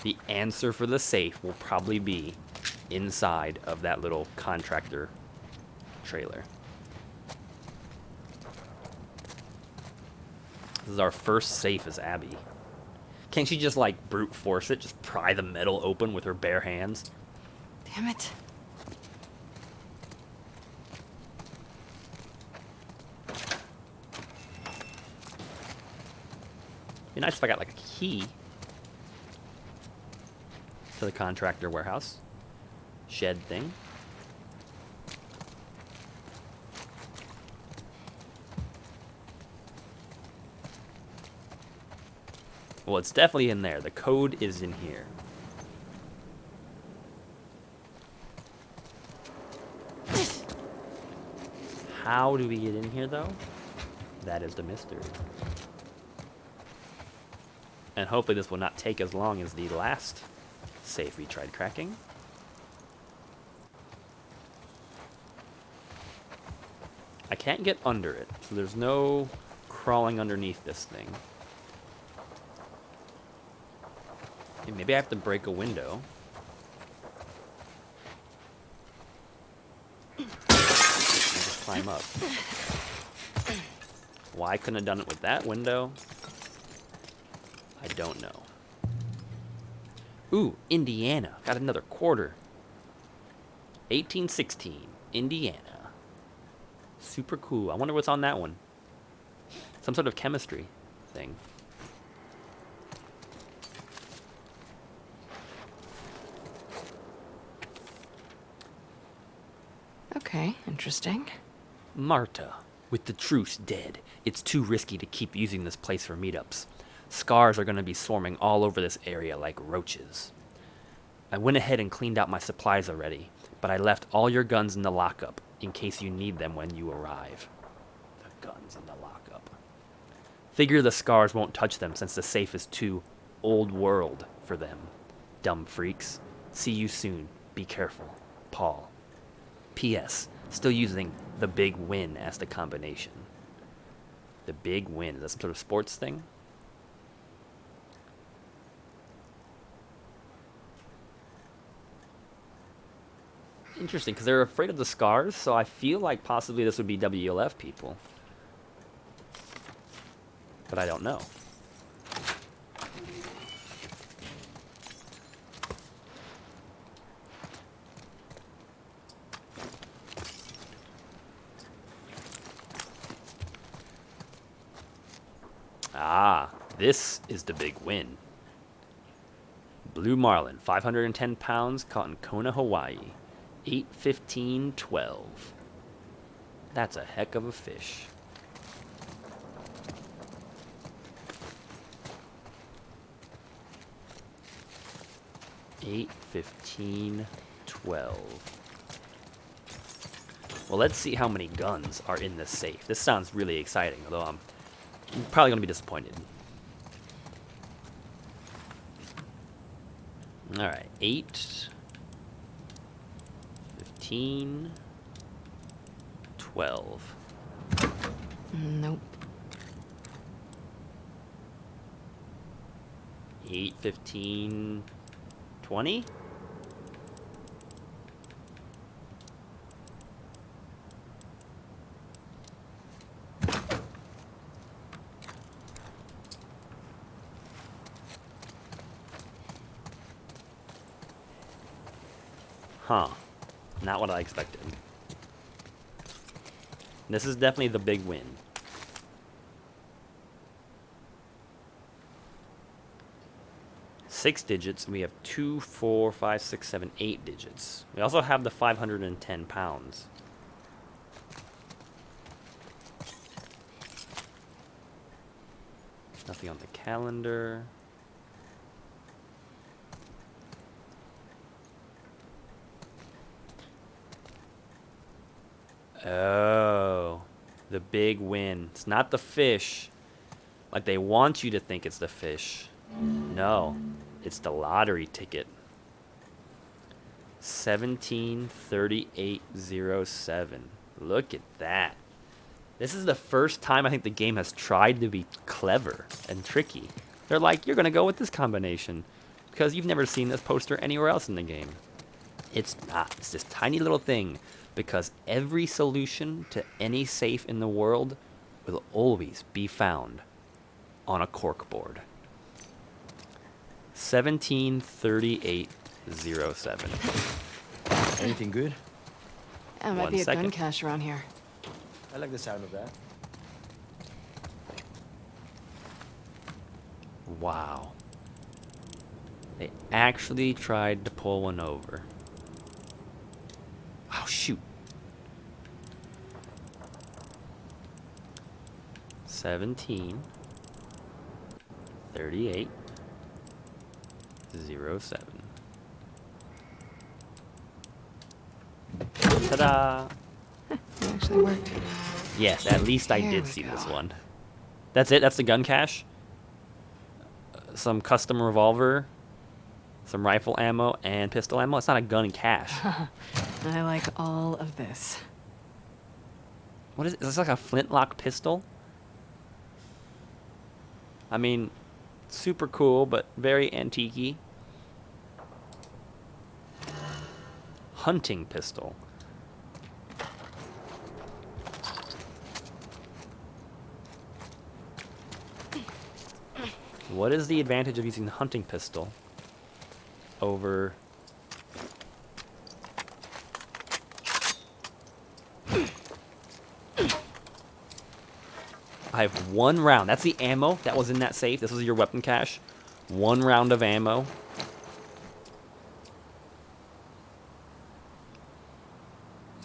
The answer for the safe will probably be inside of that little contractor trailer. This is our first safe as Abby. Can't she just, like, brute force it? Just pry the metal open with her bare hands? Damn it. Be nice if I got, like, a key to the contractor warehouse shed thing. Well, it's definitely in there. The code is in here. How do we get in here, though? That is the mystery. And hopefully this will not take as long as the last safe we tried cracking. I can't get under it, so there's no crawling underneath this thing. Okay, maybe I have to break a window. Just climb up. Why couldn't I have done it with that window? I don't know. Ooh, Indiana. Got another quarter. 1816, Indiana. Super cool. I wonder what's on that one. Some sort of chemistry thing. Okay, interesting. Marta. With the truce dead, it's too risky to keep using this place for meetups. Scars are going to be swarming all over this area like roaches. I went ahead and cleaned out my supplies already, but I left all your guns in the lockup in case you need them when you arrive. The guns in the lockup. Figure the Scars won't touch them since the safe is too old world for them. Dumb freaks. See you soon. Be careful. Paul. P.S. Still using the Big Win as the combination. The Big Win. Is that some sort of sports thing? Interesting, because they're afraid of the scars, so I feel like possibly this would be WLF people. But I don't know. Ah, this is the big win. Blue marlin, 510 pounds, caught in Kona, Hawaii. 8:15:12. That's a heck of a fish. $8:15:12. Well, let's see how many guns are in this safe. This sounds really exciting, although I'm probably going to be disappointed. Alright, 8, 15, 12. Nope. 8, 15, 20? Huh. Not what I expected. This is definitely the big win. Six digits. We have 2, 4, 5, 6, 7, 8 digits. We also have the 510 pounds. Nothing on the calendar. Oh, the big win. It's not the fish, like they want you to think it's the fish. No, it's the lottery ticket. 173807. Look at that. This is the first time I think the game has tried to be clever and tricky. They're like, you're going to go with this combination because you've never seen this poster anywhere else in the game. It's not. It's this tiny little thing because every solution to any safe in the world will always be found on a corkboard. 173807. Anything good? There might 1 be a second. gun cache around here. I like the sound of that. Wow. They actually tried to pull one over. Oh, shoot. 17 38 07. Ta-da! It actually worked. Yes, at least I There did we see go. this one. That's it? That's the gun cache? Some custom revolver, some rifle ammo, and pistol ammo? It's not a gun cache. I like all of this. What is it? Is this like a flintlock pistol? I mean, super cool, but very antique-y. Hunting pistol. What is the advantage of using the hunting pistol over... I have 1 round. That's the ammo that was in that safe. This was your weapon cache. 1 round of ammo.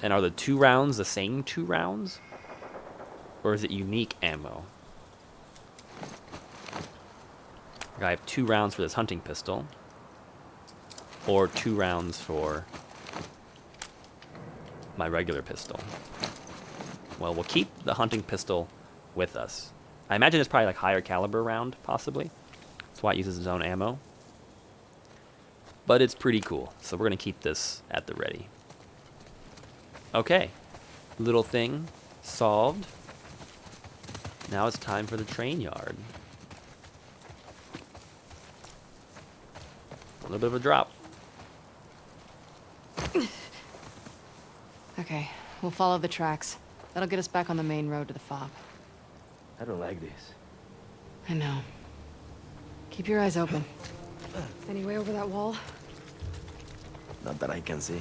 And are the 2 rounds the same 2 rounds? Or is it unique ammo? I have 2 rounds for this hunting pistol. Or 2 rounds for my regular pistol. Well, we'll keep the hunting pistol with us. I imagine it's probably like higher caliber round, possibly. That's why it uses its own ammo. But it's pretty cool, so we're going to keep this at the ready. Okay, little thing solved. Now it's time for the train yard. A little bit of a drop. Okay, we'll follow the tracks. That'll get us back on the main road to the F.O.B. I don't like this. I know. Keep your eyes open. Any way over that wall? Not that I can see.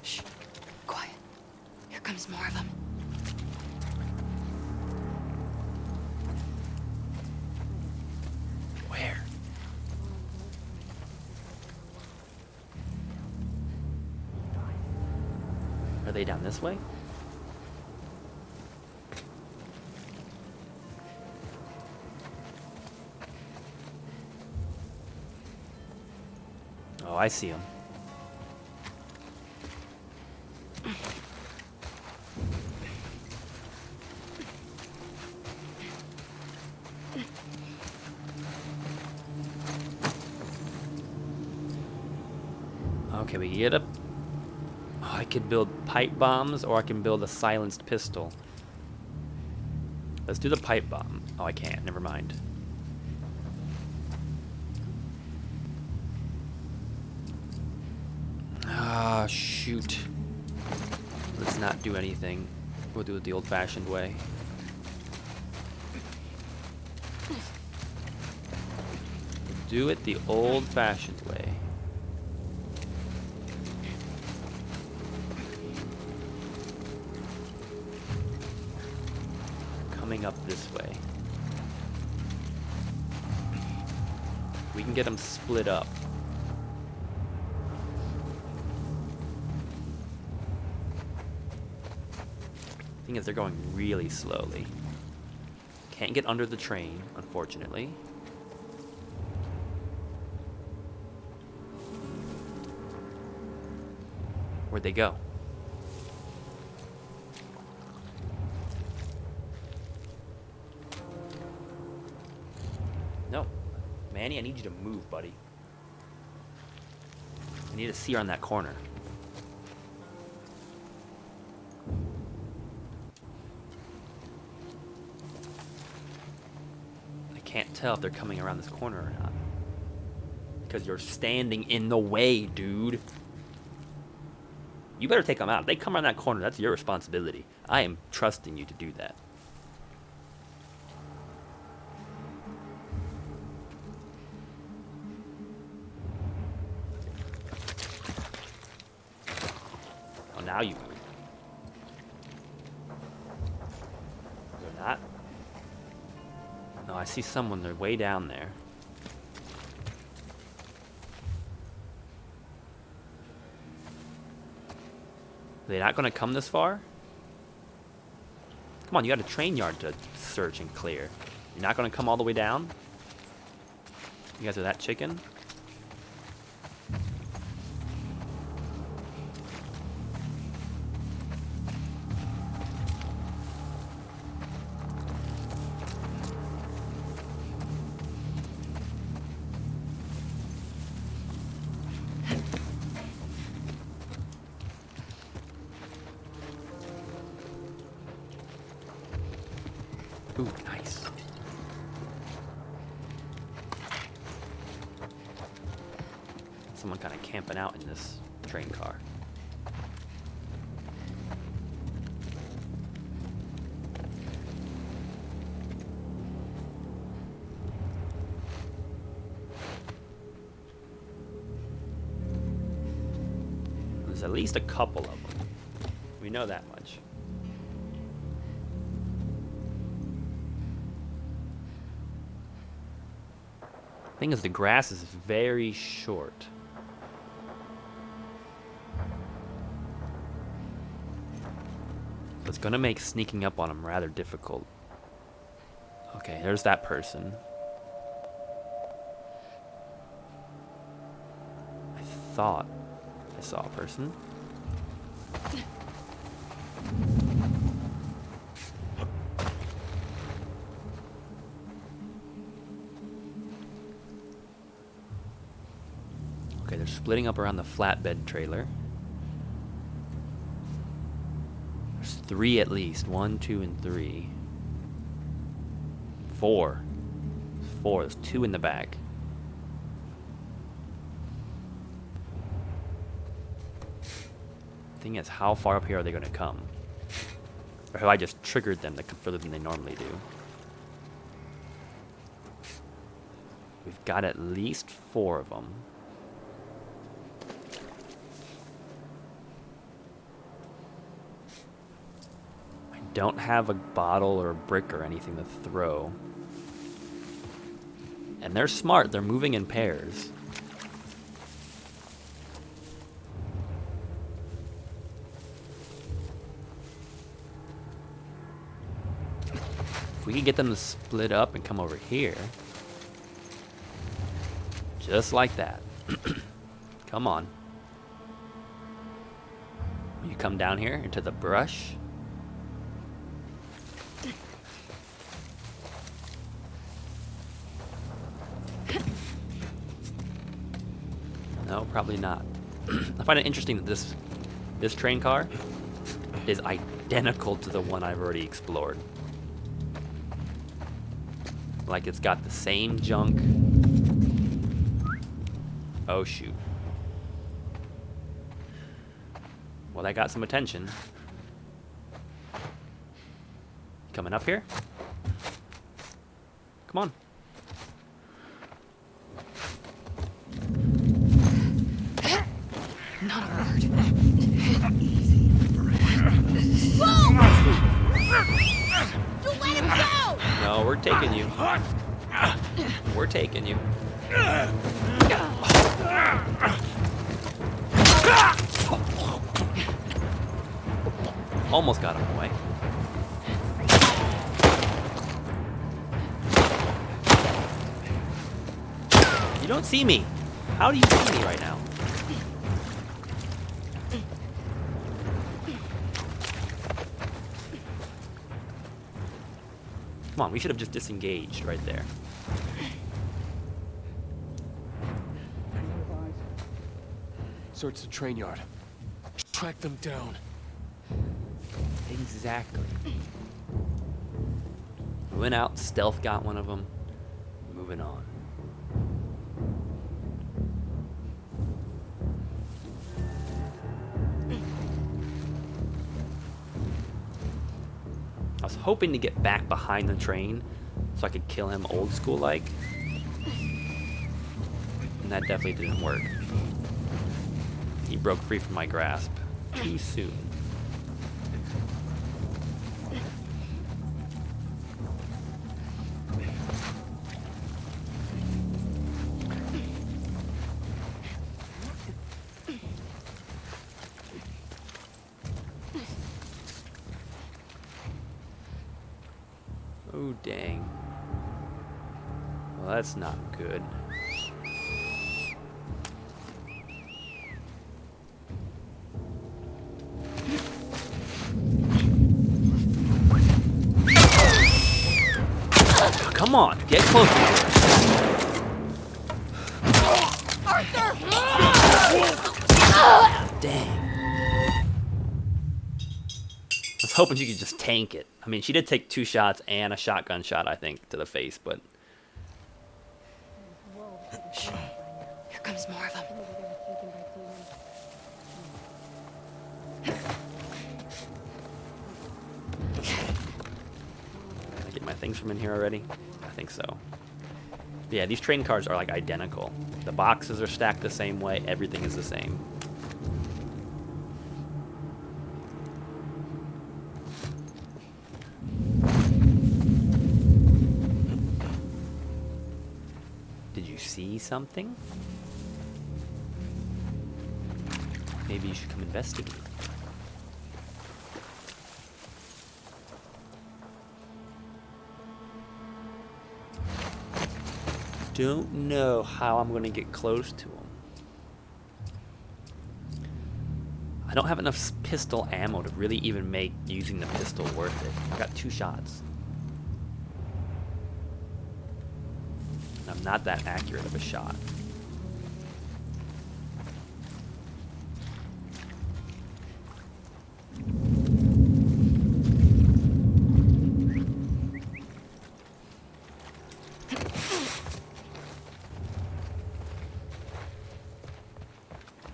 Shh. Quiet. Here comes more of them. Where? Are they down this way? Oh, I see them. Okay, we get up. Oh, I could build pipe bombs, or I can build a silenced pistol. Let's do the pipe bomb. Oh, I can't. Never mind. Ah, shoot. Let's not do anything. We'll do it the old-fashioned way. Do it the old-fashioned way. Coming up this way. We can get them split up. Thing is, they're going really slowly. Can't get under the train, unfortunately. Where'd they go? No. Manny, I need you to move, buddy. I need to see her on that corner. I can't tell if they're coming around this corner or not. Because you're standing in the way, dude. You better take them out. If they come around that corner, that's your responsibility. I am trusting you to do that. Oh, now you move. They're not. No, I see someone. They're way down there. They're not going to come this far? Come on, you got a train yard to search and clear. You're not going to come all the way down? You guys are that chicken? Ooh, nice. Someone kind of camping out in this train car. There's at least a couple of them. We know that much. Thing is, the grass is very short. So it's gonna make sneaking up on them rather difficult. Okay, there's that person. I thought I saw a person. Okay, they're splitting up around the flatbed trailer. There's 3 at least. 1, 2, and 3. 4. 4. There's 2 in the back. Thing is, how far up here are they going to come? Or have I just triggered them to come further than they normally do? We've got at least 4 of them. I don't have a bottle or a brick or anything to throw. And they're smart. They're moving in pairs. If we could get them to split up and come over here. Just like that. Come on. Will you come down here into the brush? No, probably not. I find it interesting that this train car is identical to the one I've already explored. Like it's got the same junk. Oh shoot. Well, that got some attention. Coming up here? Come on. Not a word. You let him go! No, we're taking you. We're taking you. Almost got him away. You don't see me. How do you see me right now? Come on, we should have just disengaged right there. Search the train yard. Track them down. Exactly. We went out, stealth got one of them. Moving on. I was hoping to get back behind the train so I could kill him old school like. And that definitely didn't work. He broke free from my grasp too soon. Oh, dang. Well, that's not good. Come on, get closer to it. Dang. I was hoping she could just tank it. I mean, she did take 2 shots and a shotgun shot, I think, to the face, but... Shh. Here comes more of them. Did I get my things from in here already? I think so. Yeah, these train cars are like identical. The boxes are stacked the same way. Everything is the same. Did you see something? Maybe you should come investigate. Don't know how I'm going to get close to him. I don't have enough pistol ammo to really even make using the pistol worth it. I got 2 shots. I'm not that accurate of a shot.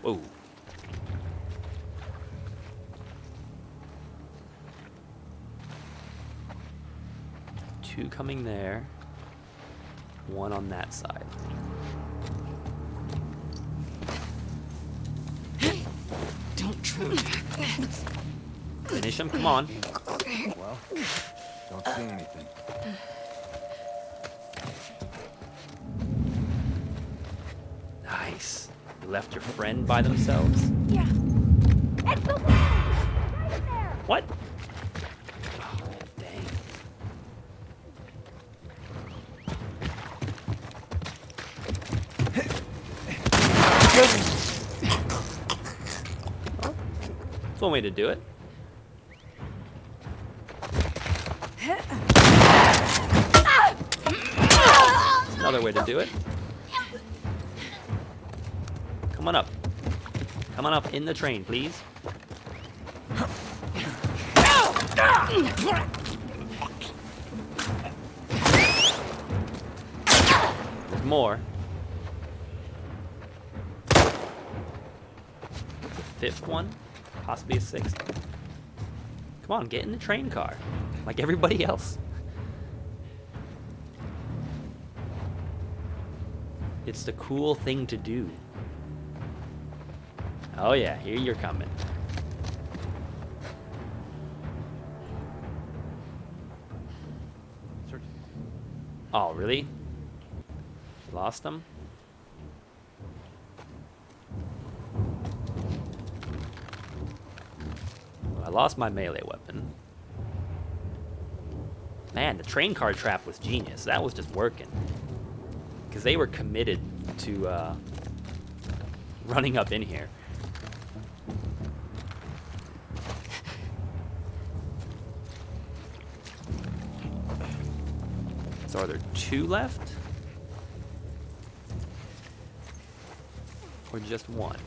Whoa. 2 coming there. 1 on that side. Don't try. Finish him, come on. Well, don't see anything. Nice. You left your friend by themselves? Yeah. What? Oh, dang. Well, that's one way to do it. Another way to do it. Come on up. Come on up in the train, please. There's more. The 5th one? Possibly a 6th. Come on, get in the train car. Like everybody else. It's the cool thing to do. Oh yeah, here you're coming. Oh, really? Lost them? Well, I lost my melee weapon. Man, the train car trap was genius. That was just working. Because they were committed to running up in here. So are there 2 left? Or just 1?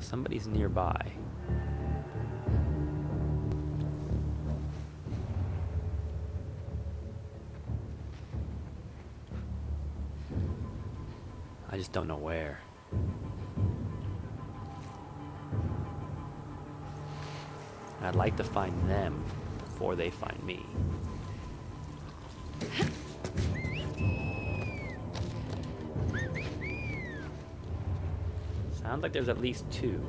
Somebody's nearby. I just don't know where. I'd like to find them before they find me. Sounds like there's at least 2.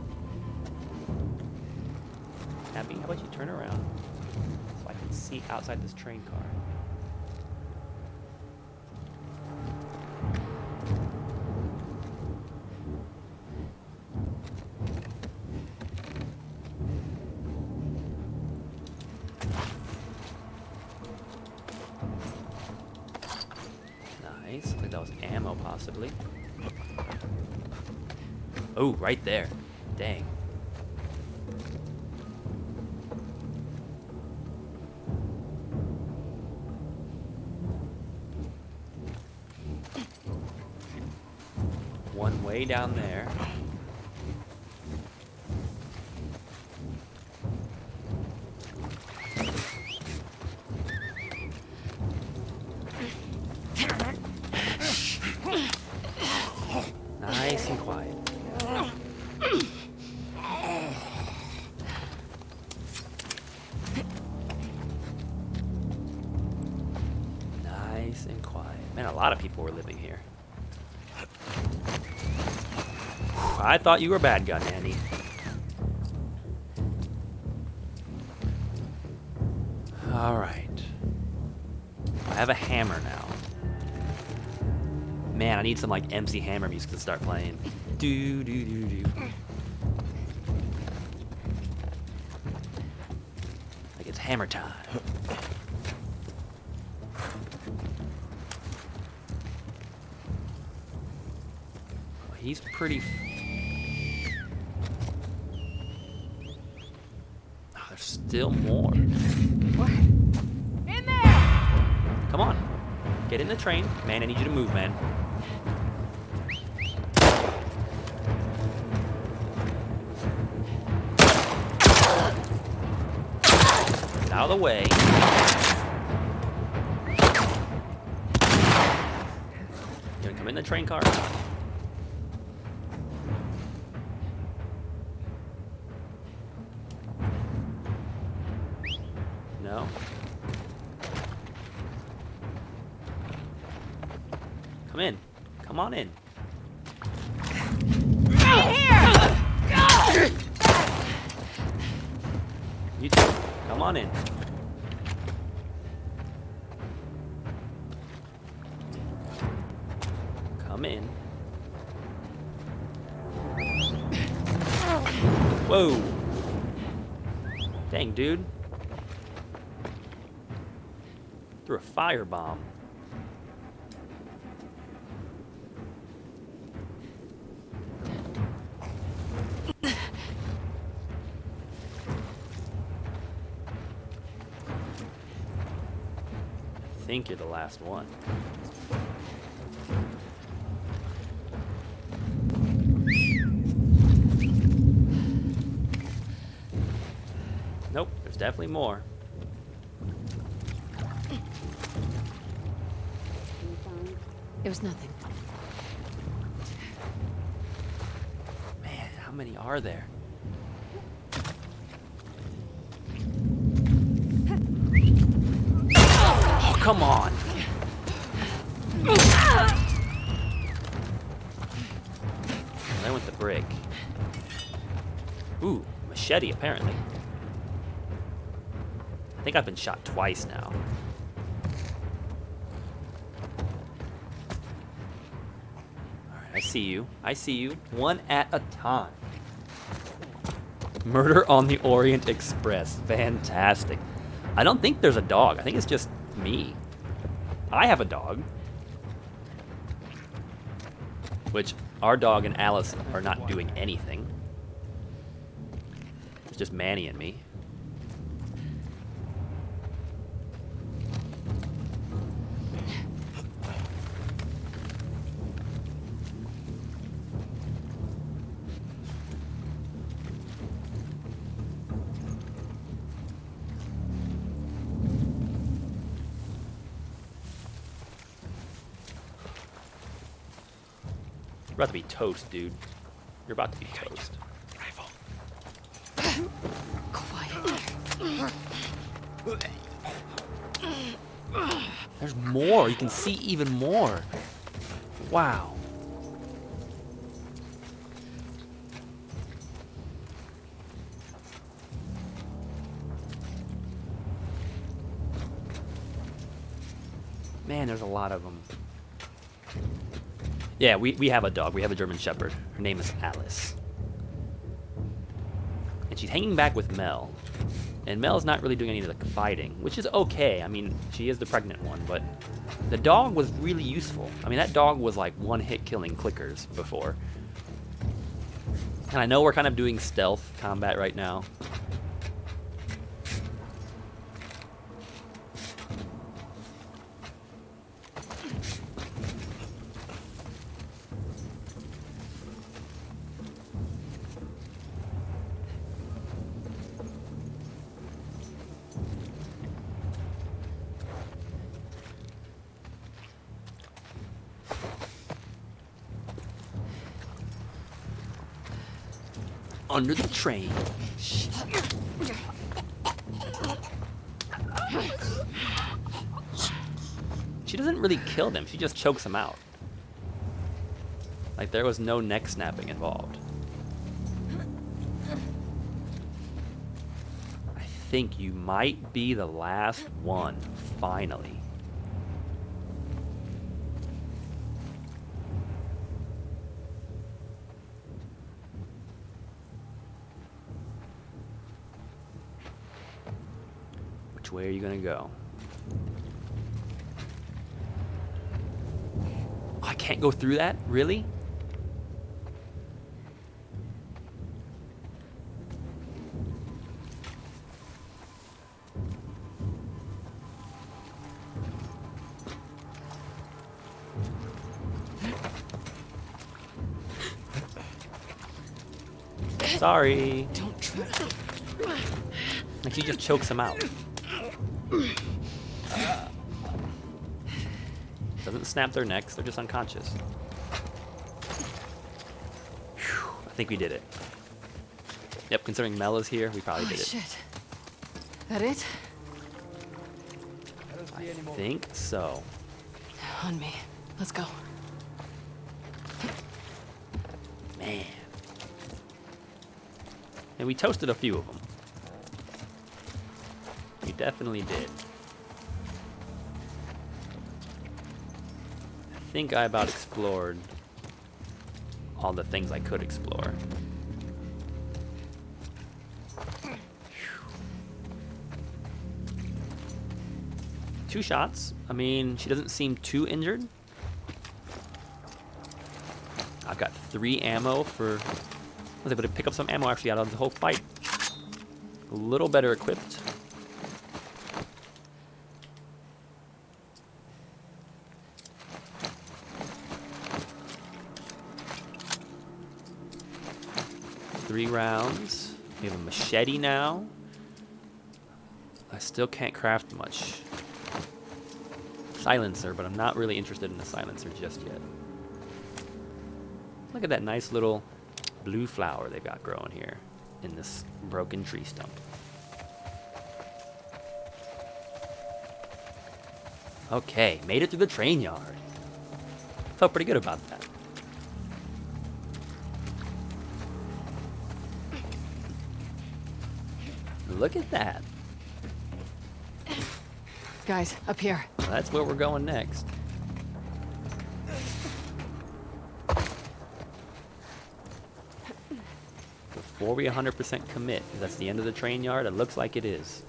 Abby, how about you turn around so I can see outside this train car? Nice. Looks like that was ammo, possibly. Oh, right there. Dang. One way down there. Nice and quiet. Nice and quiet. Man, a lot of people were living here. Whew, I thought you were a bad gun, Andy. Alright. I have a hammer now. Man, I need some like MC Hammer music to start playing. Do do do do. Like it's hammer time. he's pretty... Oh, there's still more. What? In there! Come on. Get in the train. Man, I need you to move, man. Get out of the way. You gonna come in the train car? No? Come in. Come on in. You too. Come on in. Come in. Whoa. Dang, dude. Threw a firebomb. I think you're the last one. Nope, there's definitely more. It was nothing. Man, how many are there? Oh, come on. There went the brick. Ooh, machete, apparently. I think I've been shot twice now. Alright, I see you. I see you. One at a time. Murder on the Orient Express. Fantastic. I don't think there's a dog. I think it's just me. I have a dog. Which, our dog and Alice are not doing anything. It's just Manny and me. You're about to be toast, dude. You're about to be toast. Quiet. There's more. You can see even more. Wow. Man, there's a lot of them. Yeah, we have a dog. We have a German Shepherd. Her name is Alice. And she's hanging back with Mel. And Mel's not really doing any of the fighting, which is okay. I mean, she is the pregnant one, but the dog was really useful. I mean, that dog was like one-hit killing clickers before. And I know we're kind of doing stealth combat right now. Under the train. She doesn't really kill them, she just chokes them out. Like there was no neck snapping involved. I think you might be the last one, finally. Which way are you gonna go? I can't go through that? Really? Sorry. Don't try. Like she just chokes him out. Doesn't snap their necks, they're just unconscious. Whew, I think we did it. Yep, considering Mel is here, we probably Oh, did it. shit. That it? I think so. On me. Let's go. Man. And we toasted a few of them. We definitely did. I think I about explored all the things I could explore. Phew. 2 shots. I mean, she doesn't seem too injured. I've got 3 ammo for... I was able to pick up some ammo actually out of the whole fight. A little better equipped. Three rounds. We have a machete now. I still can't craft much. Silencer, but I'm not really interested in the silencer just yet. Look at that nice little blue flower they've got growing here in this broken tree stump. Okay, made it through the train yard. Felt pretty good about that. Look at that. Guys, up here. That's where we're going next. Before we 100% commit, if that's the end of the train yard, it looks like it is.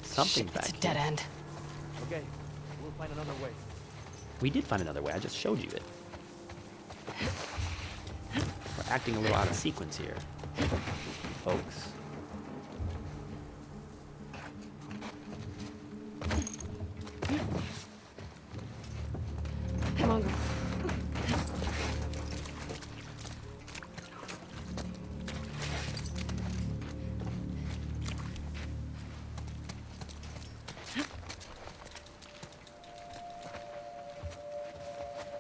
Something Shit, back it's a dead here. end. Okay, we'll find another way. We did find another way, I just showed you it. We're acting a little out of sequence here, folks. Come on, girl.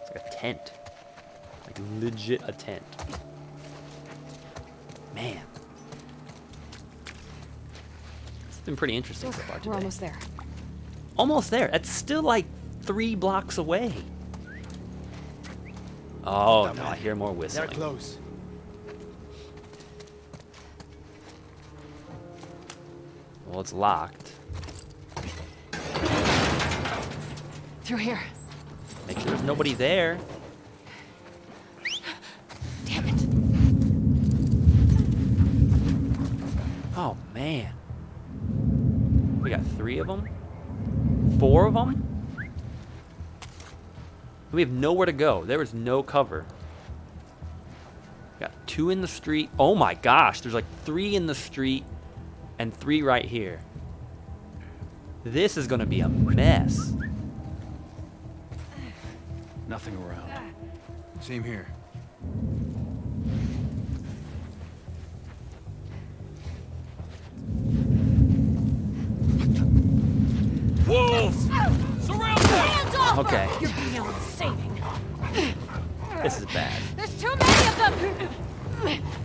It's like a tent. Like legit a tent. Man. It's been pretty interesting so far today. We're almost there. Almost there. That's still like 3 blocks away. Oh no, I hear more They're whistling. close. Well, it's locked. Through here. Make sure there's nobody there. Damn it. Oh man. We got 3 of them? 4 of them? We have nowhere to go. There is no cover. Got 2 in the street. Oh my gosh, there's like 3 in the street and 3 right here. This is gonna be a mess. Nothing around. Same here. Wolves! Surround them! Hands off! Okay, You're beyond saving. this is bad. There's too many of them!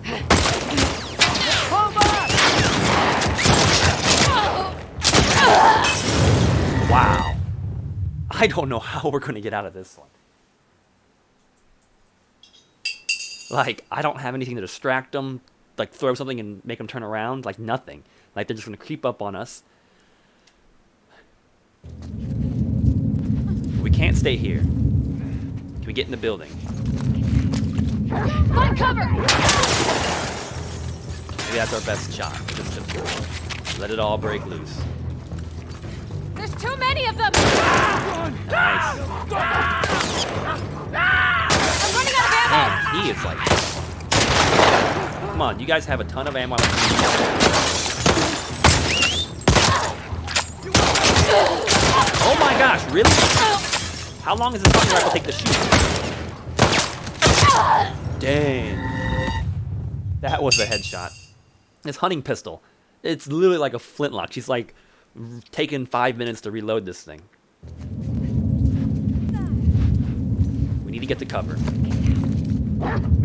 Wow. I don't know how we're gonna get out of this one. Like, I don't have anything to distract them, like throw something and make them turn around, like nothing. Like they're just gonna creep up on us. We can't stay here. Can we get in the building? Find cover! Maybe that's our best shot. Just let it all break loose. There's too many of them! Nice. I'm running out of ammo! Man, he is like... Come on, you guys have a ton of ammo. Oh my gosh, really? How long does this hunting rifle take to shoot? Dang. That was a headshot. This hunting pistol. It's literally like a flintlock. She's like taking 5 minutes to reload this thing. We need to get to cover.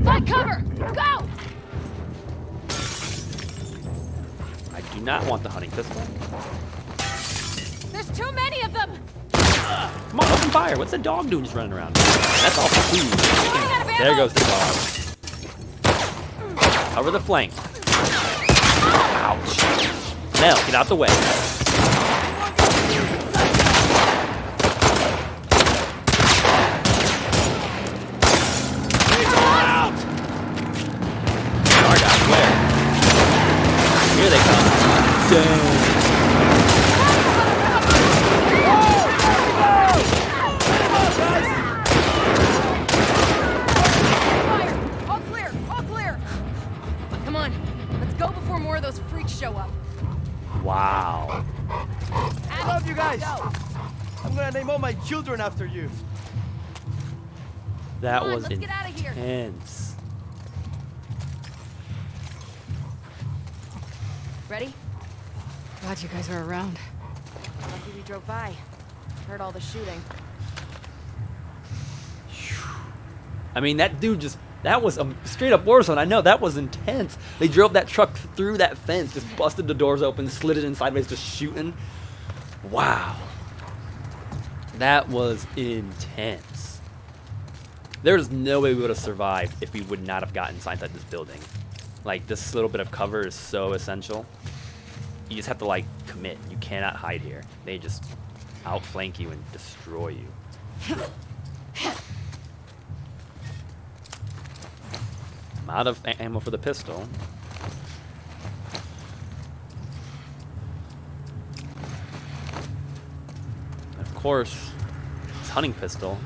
Find cover! Go! I do not want the hunting pistol. There's too many of them! Come on, open fire. What's the dog doing just running around? That's all for food. There goes the dog. Cover the flank. Ouch. Nell, get out the way. Guard out, where? Here they come. Dang. All clear! All clear! Come on, let's go before more of those freaks show up. Wow. I love you guys. I'm gonna name all my children after you. That Come on, was let's get outta here. intense. Ready? Glad you guys were around. Lucky we drove by. Heard all the shooting. I mean, that dude just, that was a straight up war zone. I know, that was intense. They drove that truck through that fence, just busted the doors open, slid it in sideways, just shooting. Wow. That was intense. There's no way we would have survived if we would not have gotten inside this building. Like, this little bit of cover is so essential. You just have to, like, commit. You cannot hide here. They just outflank you and destroy you. I'm out of ammo for the pistol. And of course, this hunting pistol,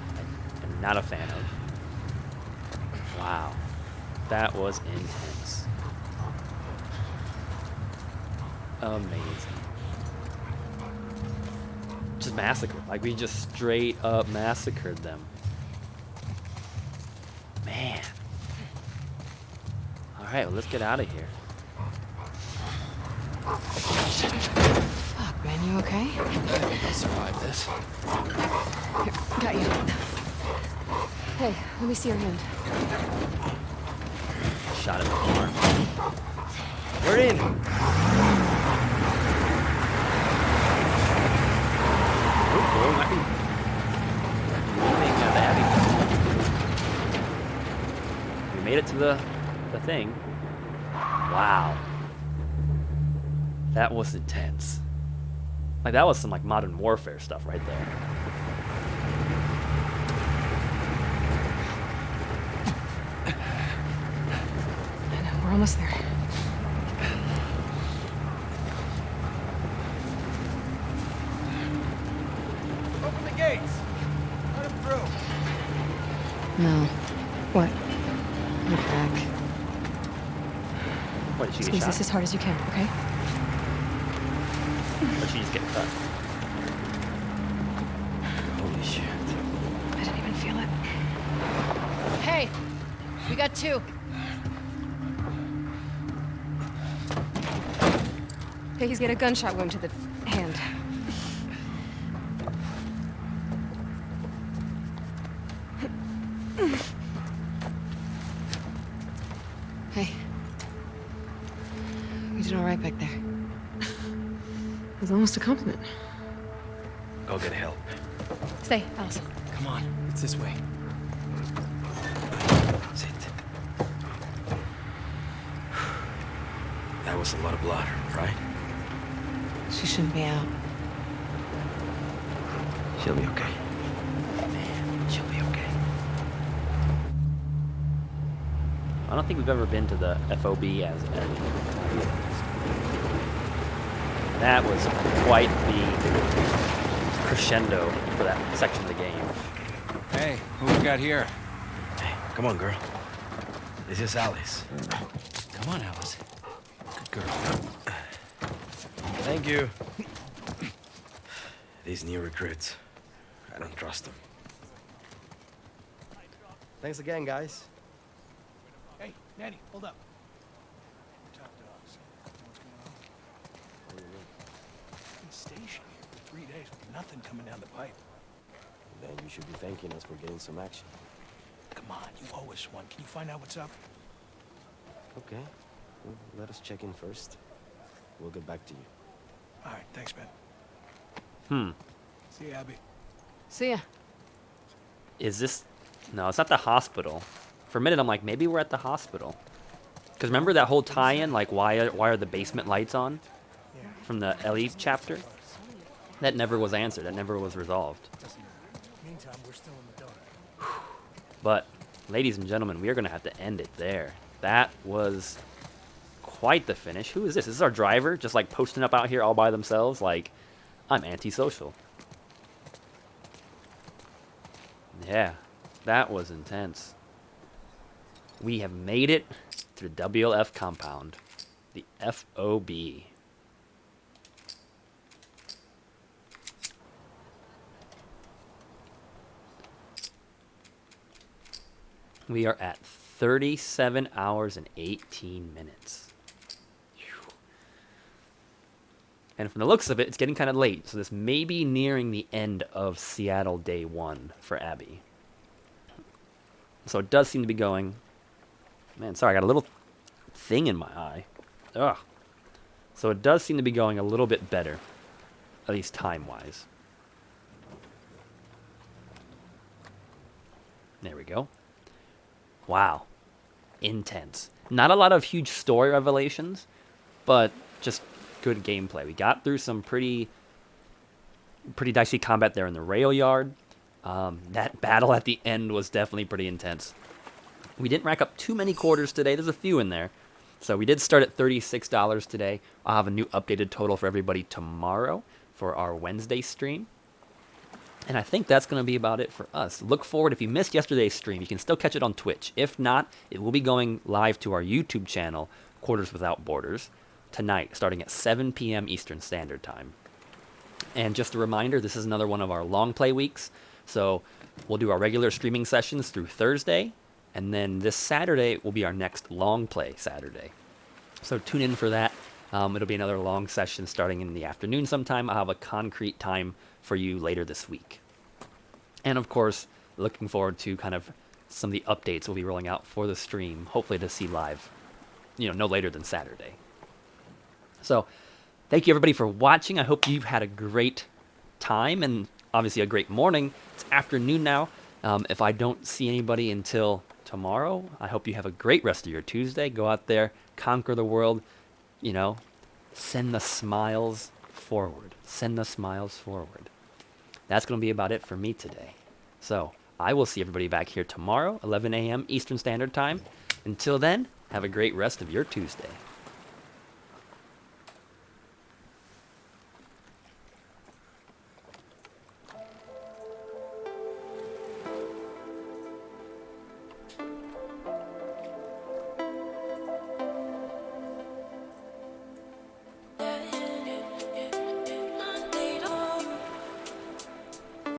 I'm not a fan of. Wow. That was intense. Amazing. Just massacred. Like, we just straight up massacred them. Man. Alright, well, let's get out of here. Fuck, man, you okay? I think I'll survive this. Here, got you. Hey, let me see your hand. Shot in the arm. We're in. Oh, boy, might be leaving the Abbey. We made it to the thing. Wow. That was intense. Like, that was some, like, modern warfare stuff right there. I know, we're almost there. Open the gates. Let him through. No. What? Look back. What, did she get Squeeze shot? this as hard as you can, okay? Or did she just get cut? Holy shit. I didn't even feel it. Hey, we got two. Okay, he's got a gunshot wound to the hand. Hey. You did all right back there. It was almost a compliment. Go get help. Stay, Alice. Come on, it's this way. Sit. That was a lot of blood, right? She shouldn't be out. She'll be okay. Man, she'll be okay. I don't think we've ever been to the F.O.B. as that was quite the crescendo for that section of the game. Hey, who we got here? Hey, come on, girl. This is Alice. Come on, Alice. Good girl. Thank you. These new recruits, I don't trust them. Thanks again, guys. Hey, Nanny, hold up. 3 days with nothing coming down the pipe. Then you should be thanking us for getting some action. Come on, you owe us one. Can you find out what's up? Okay. Well, let us check in first. We'll get back to you. All right, thanks, man. See you, Abby. See ya. Is this... No, it's not the hospital. For a minute, I'm like, maybe we're at the hospital. Because remember that whole tie-in, like, why are the basement lights on? From the Ellie chapter? That never was answered. That never was resolved. Meantime, we're still in the dark. But, ladies and gentlemen, we are going to have to end it there. That was quite the finish. Who is this? This is our driver, just like posting up out here all by themselves. Like, I'm antisocial. Yeah, that was intense. We have made it to the WLF compound. The F.O.B. We are at 37 hours and 18 minutes. Whew. And from the looks of it, it's getting kind of late, so this may be nearing the end of Seattle Day 1 for Abby. So it does seem to be going... Man, sorry, I got a little thing in my eye. Ugh. So it does seem to be going a little bit better, at least time-wise. There we go. Wow. Intense. Not a lot of huge story revelations, but just good gameplay. We got through some pretty dicey combat there in the rail yard. That battle at the end was definitely pretty intense. We didn't rack up too many quarters today. There's a few in there. So we did start at $36 today. I'll have a new updated total for everybody tomorrow for our Wednesday stream. And I think that's going to be about it for us. Look forward, if you missed yesterday's stream, you can still catch it on Twitch. If not, it will be going live to our YouTube channel, Quarters Without Borders, tonight, starting at 7 p.m. Eastern Standard Time. And just a reminder, this is another one of our long play weeks. So we'll do our regular streaming sessions through Thursday, and then this Saturday will be our next long play Saturday. So tune in for that. It'll be another long session starting in the afternoon sometime. I'll have a concrete time for you later this week. And of course, looking forward to kind of some of the updates we'll be rolling out for the stream, hopefully to see live, no later than Saturday. So, thank you everybody for watching. I hope you've had a great time and obviously a great morning. It's afternoon now. If I don't see anybody until tomorrow, I hope you have a great rest of your Tuesday. Go out there, conquer the world, send the smiles forward. Send the smiles forward. That's going to be about it for me today. So, I will see everybody back here tomorrow, 11 a.m. Eastern Standard Time. Until then, have a great rest of your Tuesday.